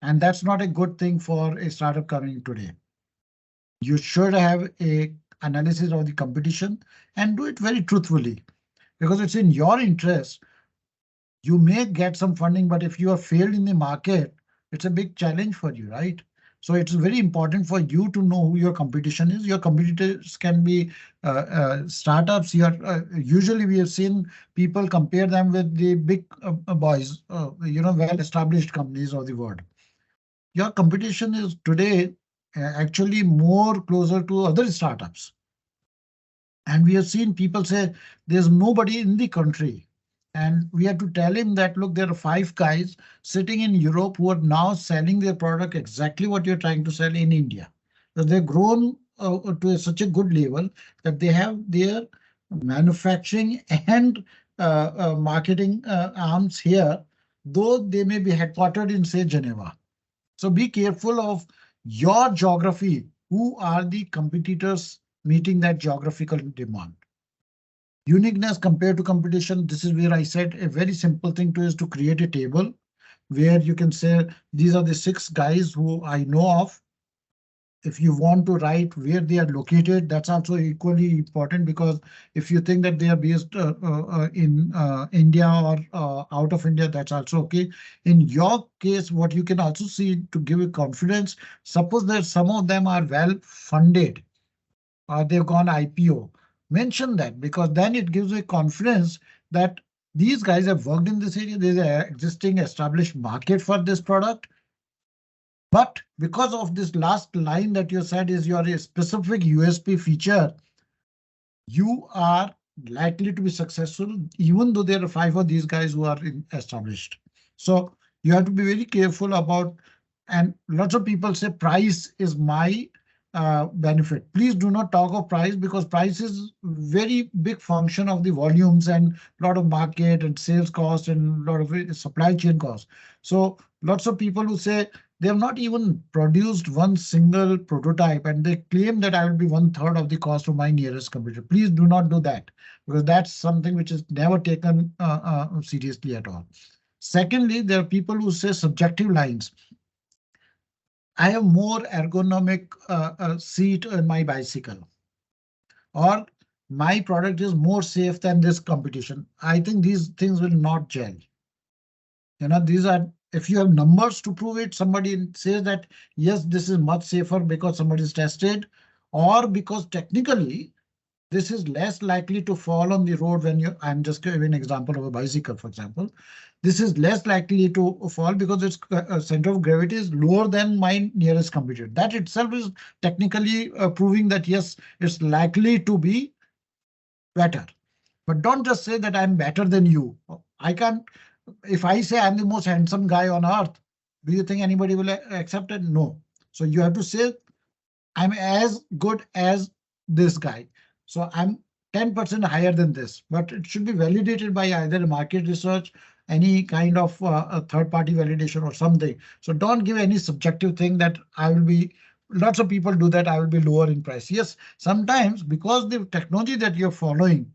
And that's not a good thing for a startup coming today. You should have a analysis of the competition and do it very truthfully, because it's in your interest. You may get some funding, but if you are failed in the market, it's a big challenge for you, right? So it's very important for you to know who your competition is. Your competitors can be startups. Usually we have seen people compare them with the big boys, well-established companies of the world. Your competition is today actually more closer to other startups. And we have seen people say there's nobody in the country. And we have to tell him that, look, there are 5 guys sitting in Europe who are now selling their product exactly what you're trying to sell in India. So they've grown to such a good level that they have their manufacturing and marketing arms here, though they may be headquartered in, say, Geneva. So be careful of your geography. Who are the competitors meeting that geographical demand? Uniqueness compared to competition. This is where I said a very simple thing to is to create a table where you can say these are the 6 guys who I know of. If you want to write where they are located, that's also equally important, because if you think that they are based in India or out of India, that's also okay. In your case, what you can also see to give you confidence, suppose that some of them are well funded or they've gone IPO, mention that, because then it gives you confidence that these guys have worked in this area. There's an existing established market for this product. But because of this last line that you said is your specific USP feature, you are likely to be successful, even though there are 5 of these guys who are established. So you have to be very careful about, and lots of people say price is my benefit. Please do not talk of price, because price is very big function of the volumes and a lot of market and sales cost and a lot of supply chain cost. So lots of people who say they have not even produced one single prototype and they claim that I will be 1/3 of the cost of my nearest competitor. Please do not do that, because that's something which is never taken seriously at all. Secondly, there are people who say subjective lines. I have more ergonomic seat in my bicycle, or my product is more safe than this competition. I think these things will not gel. These are, if you have numbers to prove it, somebody says that, yes, this is much safer because somebody is tested, or because technically this is less likely to fall on the road when I'm just giving an example of a bicycle, for example. This is less likely to fall because its center of gravity is lower than my nearest competitor. That itself is technically proving that, yes, it's likely to be better. But don't just say that I'm better than you. I can't. If I say I'm the most handsome guy on earth, do you think anybody will accept it? No. So you have to say I'm as good as this guy. So I'm 10% higher than this, but it should be validated by either market research, any kind of a third-party validation or something. So don't give any subjective thing that I will be, lots of people do that, I will be lower in price. Yes, sometimes because the technology that you're following,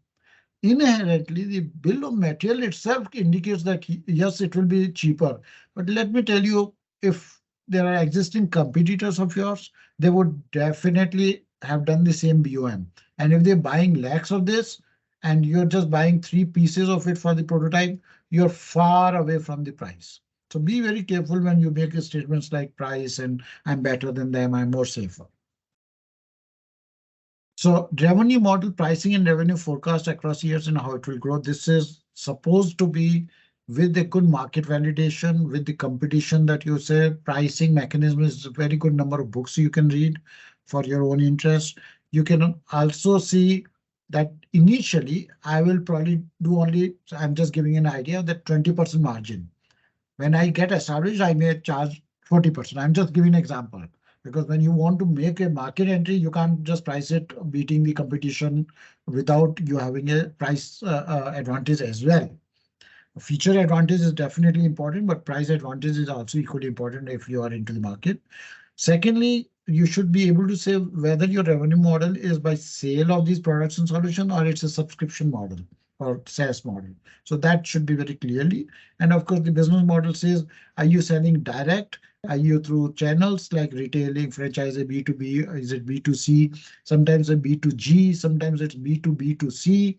inherently the bill of material itself indicates that yes, it will be cheaper. But let me tell you, if there are existing competitors of yours, they would definitely have done the same BOM. And if they're buying lakhs of this and you're just buying 3 pieces of it for the prototype, you're far away from the price. So be very careful when you make statements like price and I'm better than them, I'm more safer. So revenue model, pricing and revenue forecast across years and how it will grow. This is supposed to be with a good market validation, with the competition that you say. Pricing mechanism is a very good number of books you can read for your own interest. You can also see that initially I will probably do only, I'm just giving an idea, that 20% margin. When I get established, I may charge 40%. I'm just giving an example. Because when you want to make a market entry, you can't just price it beating the competition without you having a price advantage as well. Feature advantage is definitely important, but price advantage is also equally important if you are into the market. Secondly, you should be able to say whether your revenue model is by sale of these products and solutions or it's a subscription model. or SaaS model. So that should be very clearly. And of course, the business model says, are you selling direct? Are you through channels like retailing, franchise, B2B? Is it B2C? Sometimes a B2G, sometimes it's B2B2C.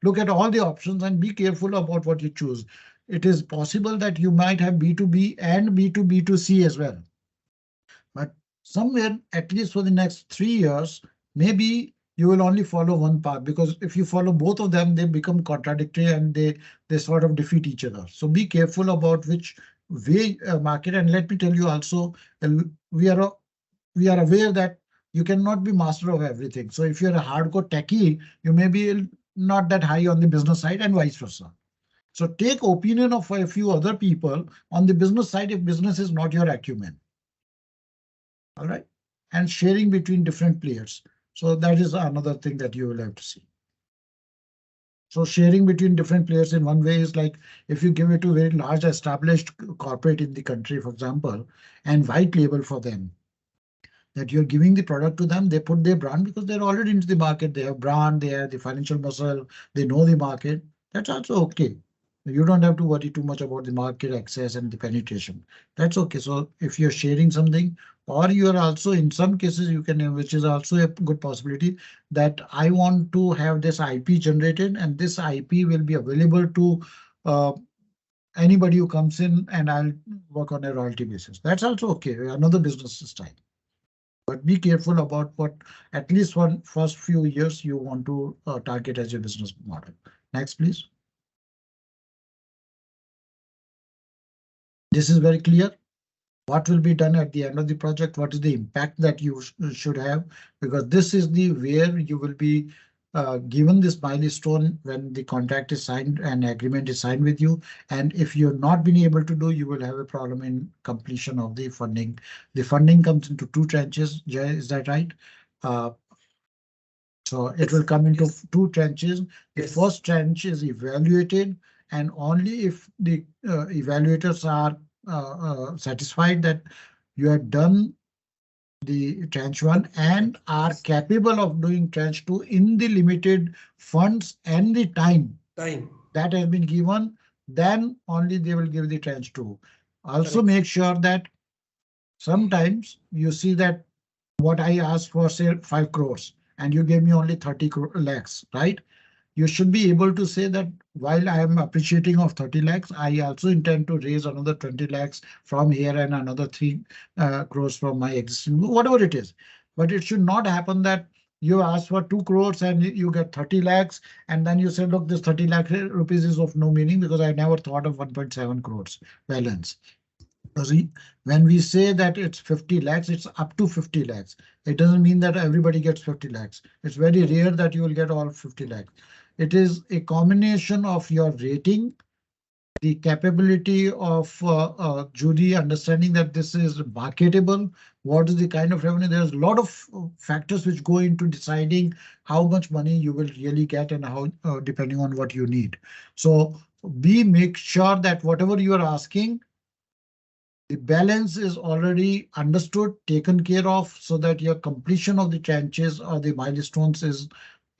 Look at all the options and be careful about what you choose. It is possible that you might have B2B and B2B2C as well. But somewhere, at least for the next 3 years, maybe you will only follow one path, because if you follow both of them, they become contradictory and they sort of defeat each other. So be careful about which way market. And let me tell you also, we are aware that you cannot be master of everything. So if you're a hardcore techie, you may be not that high on the business side and vice versa. So take opinion of a few other people on the business side if business is not your acumen. All right, and sharing between different players. So that is another thing that you will have to see. So sharing between different players in one way is like if you give it to a very large established corporate in the country, for example, and white label for them, that you're giving the product to them, they put their brand because they're already into the market. They have brand, they have the financial muscle, they know the market. That's also okay. You don't have to worry too much about the market access and the penetration. That's okay. So if you're sharing something, or you are also in some cases you can, which is also a good possibility, that I want to have this IP generated and this IP will be available to anybody who comes in and I'll work on a royalty basis. That's also okay. Another business style. But be careful about what, at least for first few years, you want to target as your business model. Next, please. This is very clear. What will be done at the end of the project? What is the impact that you should have? Because this is the where you will be given this milestone when the contract is signed and agreement is signed with you. And if you're not been able to do, you will have a problem in completion of the funding. The funding comes into two tranches. Jay, is that right? So it will come into two tranches. The first tranche is evaluated, and only if the evaluators are satisfied that you have done the tranche one and are capable of doing tranche two in the limited funds and the time that has been given, then only they will give the tranche two. Also make sure that sometimes you see that what I asked for, say 5 crores, and you gave me only 30 lakhs, right? You should be able to say that while I am appreciating of 30 lakhs, I also intend to raise another 20 lakhs from here and another 3 crores from my existing, whatever it is. But it should not happen that you ask for 2 crores and you get 30 lakhs, and then you say, look, this 30 lakh rupees is of no meaning because I never thought of 1.7 crores balance. Because when we say that it's 50 lakhs, it's up to 50 lakhs. It doesn't mean that everybody gets 50 lakhs. It's very rare that you will get all 50 lakhs. It is a combination of your rating, the capability of jury understanding that this is marketable, what is the kind of revenue. There's a lot of factors which go into deciding how much money you will really get and how depending on what you need. So make sure that whatever you are asking, the balance is already understood, taken care of, so that your completion of the tranches or the milestones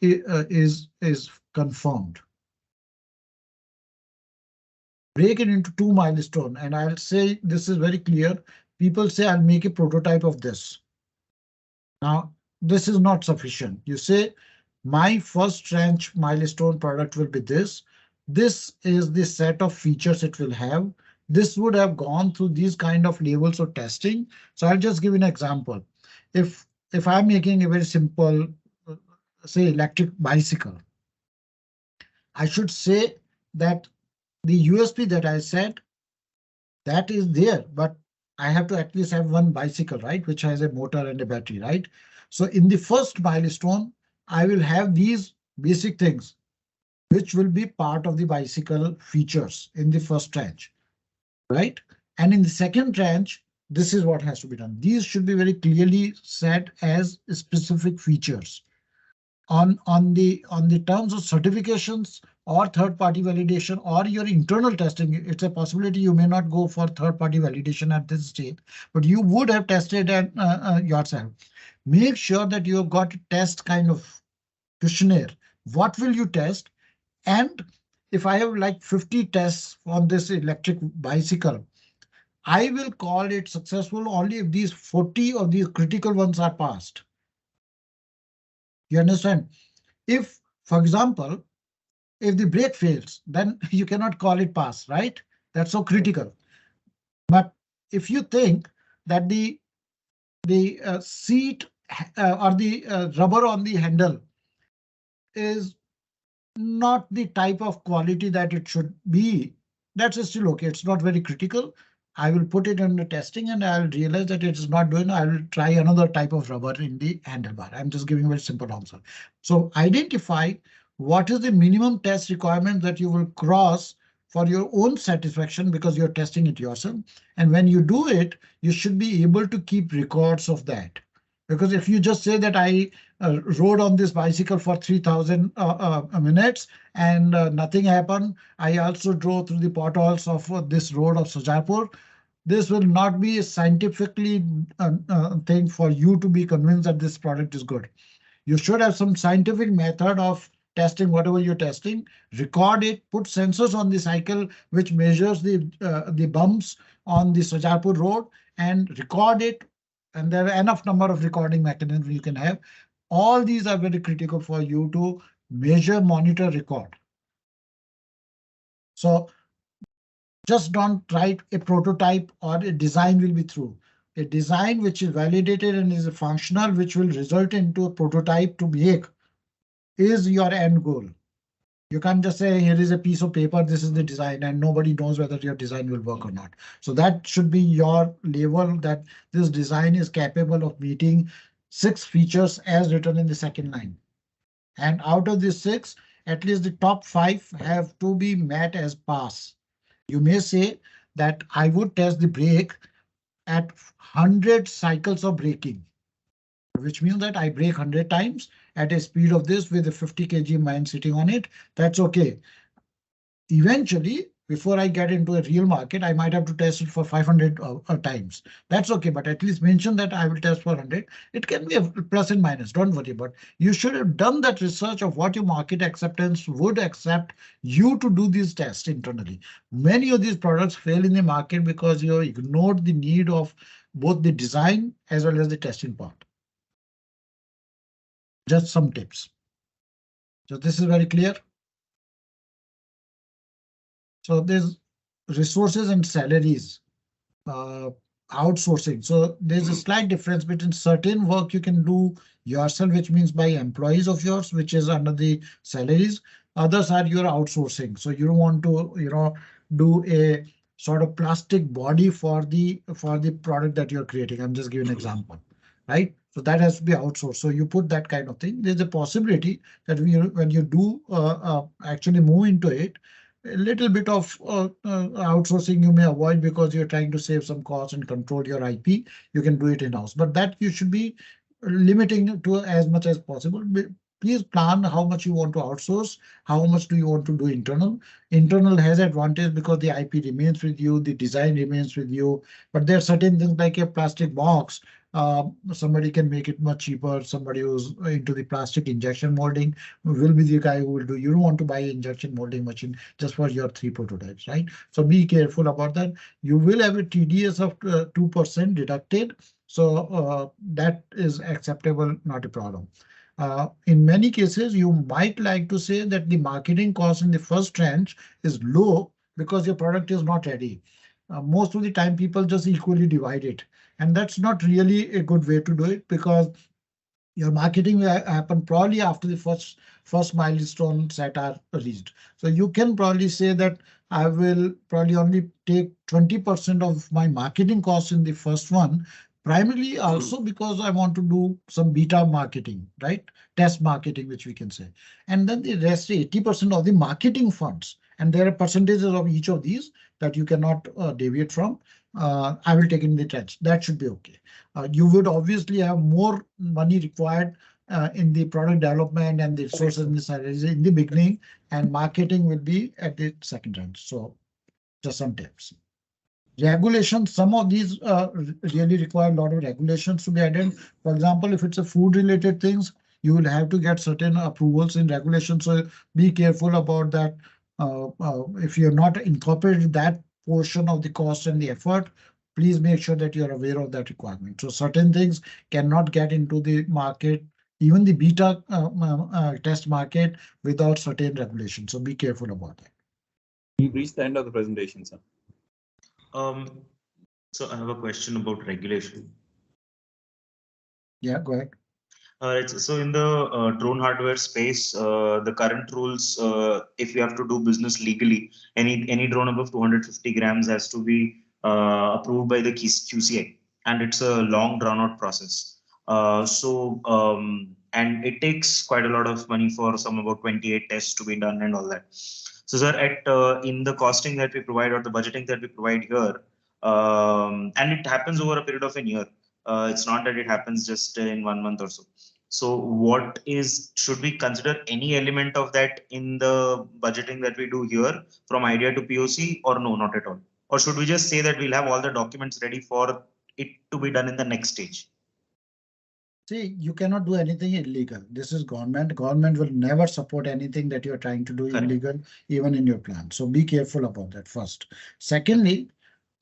is confirmed. Break it into 2 milestones, and I'll say this is very clear. People say I'll make a prototype of this. Now, this is not sufficient. You say my first tranche milestone product will be this. This is the set of features it will have. This would have gone through these kind of levels of testing. So I'll just give an example. If I'm making a very simple, say electric bicycle, I should say that the USP that I said, that is there, but I have to at least have one bicycle, right, which has a motor and a battery, right? So in the first milestone, I will have these basic things, which will be part of the bicycle features in the first tranche, right? And in the second tranche, this is what has to be done. These should be very clearly set as specific features. On the terms of certifications or third-party validation or your internal testing, it's a possibility you may not go for third-party validation at this stage, but you would have tested it yourself. Make sure that you've got a test kind of questionnaire. What will you test? And if I have like 50 tests on this electric bicycle, I will call it successful only if these 40 of these critical ones are passed. You understand? If, for example, if the brake fails, then you cannot call it pass, right? That's so critical. But if you think that the seat or the rubber on the handle is not the type of quality that it should be, that's still okay. It's not very critical. I will put it under testing and I'll realize that it is not doing. I will try another type of rubber in the handlebar. I'm just giving a very simple answer. So identify what is the minimum test requirement that you will cross for your own satisfaction because you're testing it yourself. And when you do it, you should be able to keep records of that. Because if you just say that I rode on this bicycle for 3,000 minutes and nothing happened. I also drove through the potholes of this road of Sajarpur. This will not be a scientifically thing for you to be convinced that this product is good. You should have some scientific method of testing whatever you're testing, record it, put sensors on the cycle which measures the bumps on the Sajarpur road and record it. And there are enough number of recording mechanisms you can have. All these are very critical for you to measure, monitor, record. So just don't write a prototype or a design will be through. A design which is validated and is functional, which will result into a prototype to make, is your end goal. You can't just say, here is a piece of paper, this is the design, and nobody knows whether your design will work or not. So that should be your level, that this design is capable of meeting 6 features as written in the second line. And out of these 6, at least the top 5 have to be met as pass. You may say that I would test the brake at 100 cycles of braking, which means that I brake 100 times at a speed of this with a 50 kg man sitting on it. That's okay. Eventually, before I get into a real market, I might have to test it for 500 times. That's okay, but at least mention that I will test for 100. It can be a plus and minus, don't worry. But you should have done that research of what your market acceptance would accept you to do these tests internally. Many of these products fail in the market because you ignored the need of both the design as well as the testing part. Just some tips. So this is very clear. So there's resources and salaries, outsourcing. So there's a slight difference between certain work you can do yourself, which means by employees of yours, which is under the salaries. Others are your outsourcing. So you don't want to, do a sort of plastic body for the product that you're creating. I'm just giving an example, right? So that has to be outsourced. So you put that kind of thing. There's a possibility that when you do actually move into it, a little bit of outsourcing you may avoid because you're trying to save some costs and control your IP. You can do it in-house, but that you should be limiting to as much as possible. Please plan how much you want to outsource, how much do you want to do internal. Internal has advantage because the IP remains with you, the design remains with you, but there are certain things like a plastic box. Somebody can make it much cheaper. Somebody who's into the plastic injection molding will be the guy who will do. You don't want to buy an injection molding machine just for your 3 prototypes, right? So be careful about that. You will have a TDS of 2% deducted. So that is acceptable, not a problem. In many cases, you might like to say that the marketing cost in the first tranche is low because your product is not ready. Most of the time, people just equally divide it. And that's not really a good way to do it because your marketing will happen probably after the first milestone set are reached. So you can probably say that I will probably only take 20% of my marketing costs in the first one, primarily also because I want to do some beta marketing, right? Test marketing, which we can say. And then the rest 80% of the marketing funds. And there are percentages of each of these that you cannot deviate from. I will take in the test. That should be okay. You would obviously have more money required in the product development and the resources and the salaries in the beginning, and marketing will be at the second range. So just some tips. Regulations, some of these really require a lot of regulations to be added. For example, if it's a food related things, you will have to get certain approvals in regulation. So be careful about that. If you're not incorporated that portion of the cost and the effort, please make sure that you're aware of that requirement. So certain things cannot get into the market, even the beta test market, without certain regulations. So be careful about that. We've reached the end of the presentation, sir. So I have a question about regulation. Yeah, go ahead. Right. So in the drone hardware space, the current rules, if you have to do business legally, any drone above 250 grams has to be approved by the QCI, and it's a long drawn out process. And it takes quite a lot of money for some about 28 tests to be done and all that. So, sir, in the costing that we provide or the budgeting that we provide here, and it happens over a period of a year. It's not that it happens just in 1 month or so. So should we consider any element of that in the budgeting that we do here from idea to POC, or no, not at all? Or should we just say that we'll have all the documents ready for it to be done in the next stage? See, you cannot do anything illegal. This is government. Government will never support anything that you're trying to do illegal, even in your plan. So be careful about that first. Secondly,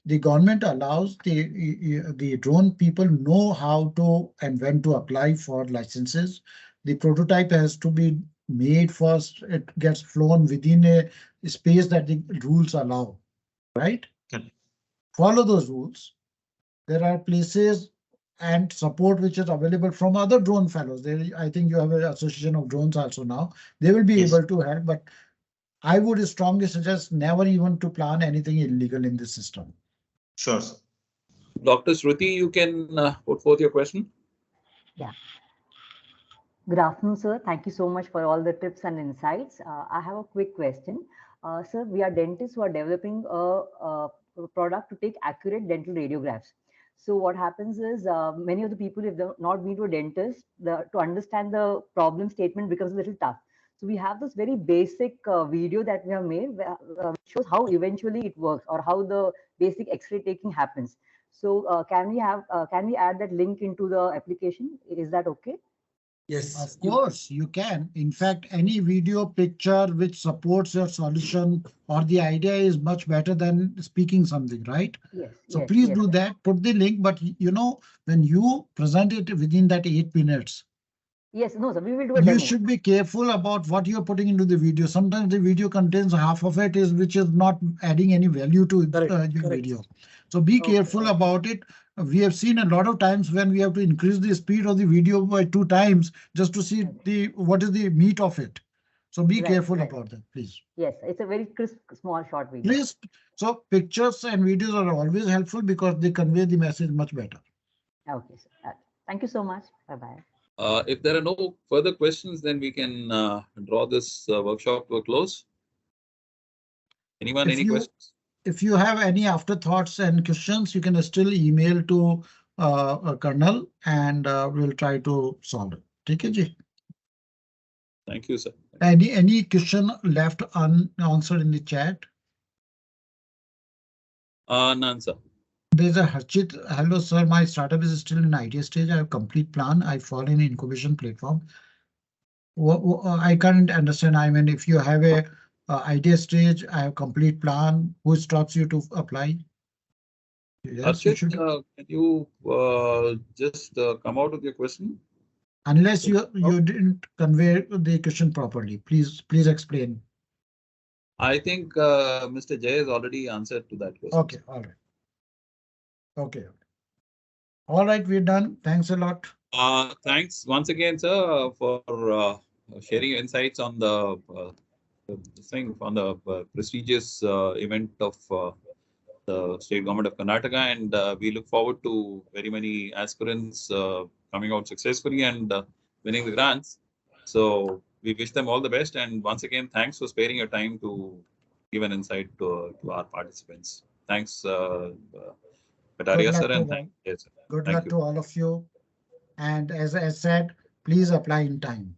the government allows the drone people know how to and when to apply for licenses. The prototype has to be made first. It gets flown within a space that the rules allow, right? Follow those rules. There are places and support which is available from other drone fellows. I think you have an association of drones also now. They will be able to help, but I would strongly suggest never even to plan anything illegal in this system. Sure. Dr. Shruti, you can put forth your question. Yeah. Good afternoon, sir. Thank you so much for all the tips and insights. I have a quick question. Sir, we are dentists who are developing a product to take accurate dental radiographs. So what happens is many of the people, if they're not been to a dentist, to understand the problem statement becomes a little tough. So we have this very basic video that we have made which shows how eventually it works or how the basic X-ray taking happens. So can we add that link into the application? Is that okay? Yes, of course you can. In fact, any video picture which supports your solution or the idea is much better than speaking something, right? Yes. So yes, please yes. do that. Put the link, but you know, when you present it within that 8 minutes, yes, no, sir, we will do a demo. You should be careful about what you're putting into the video. Sometimes the video contains half of it which is not adding any value to your video. So be careful about it. We have seen a lot of times when we have to increase the speed of the video by 2 times just to see what is the meat of it. So be careful about that, please. Yes, it's a very crisp, small, short video. Please. So pictures and videos are always helpful because they convey the message much better. Okay, sir. Thank you so much. Bye-bye. If there are no further questions, then we can draw this workshop to a close. Anyone, any questions? If you have any afterthoughts and questions, you can still email to Colonel and we'll try to solve it. Okay, Ji? Thank you, sir. Any question left unanswered in the chat? None, sir. There's a Harchit. Hello, sir. My startup is still in idea stage. I have complete plan. I fall in incubation platform. I can't understand. I mean, if you have a idea stage, I have complete plan. Who stops you to apply? Yes, Harchit, can you just come out with your question? Unless you didn't convey the question properly, please explain. I think Mr. Jay has already answered to that question. Okay, all right. Okay. All right, we're done. Thanks a lot. Thanks once again, sir, for sharing your insights on the prestigious event of the state government of Karnataka, and we look forward to very many aspirants coming out successfully and winning the grants. So we wish them all the best, and once again, thanks for sparing your time to give an insight to our participants. Thanks. Kataria, sir, and yes, sir. Good luck to all of you. And as I said, please apply in time.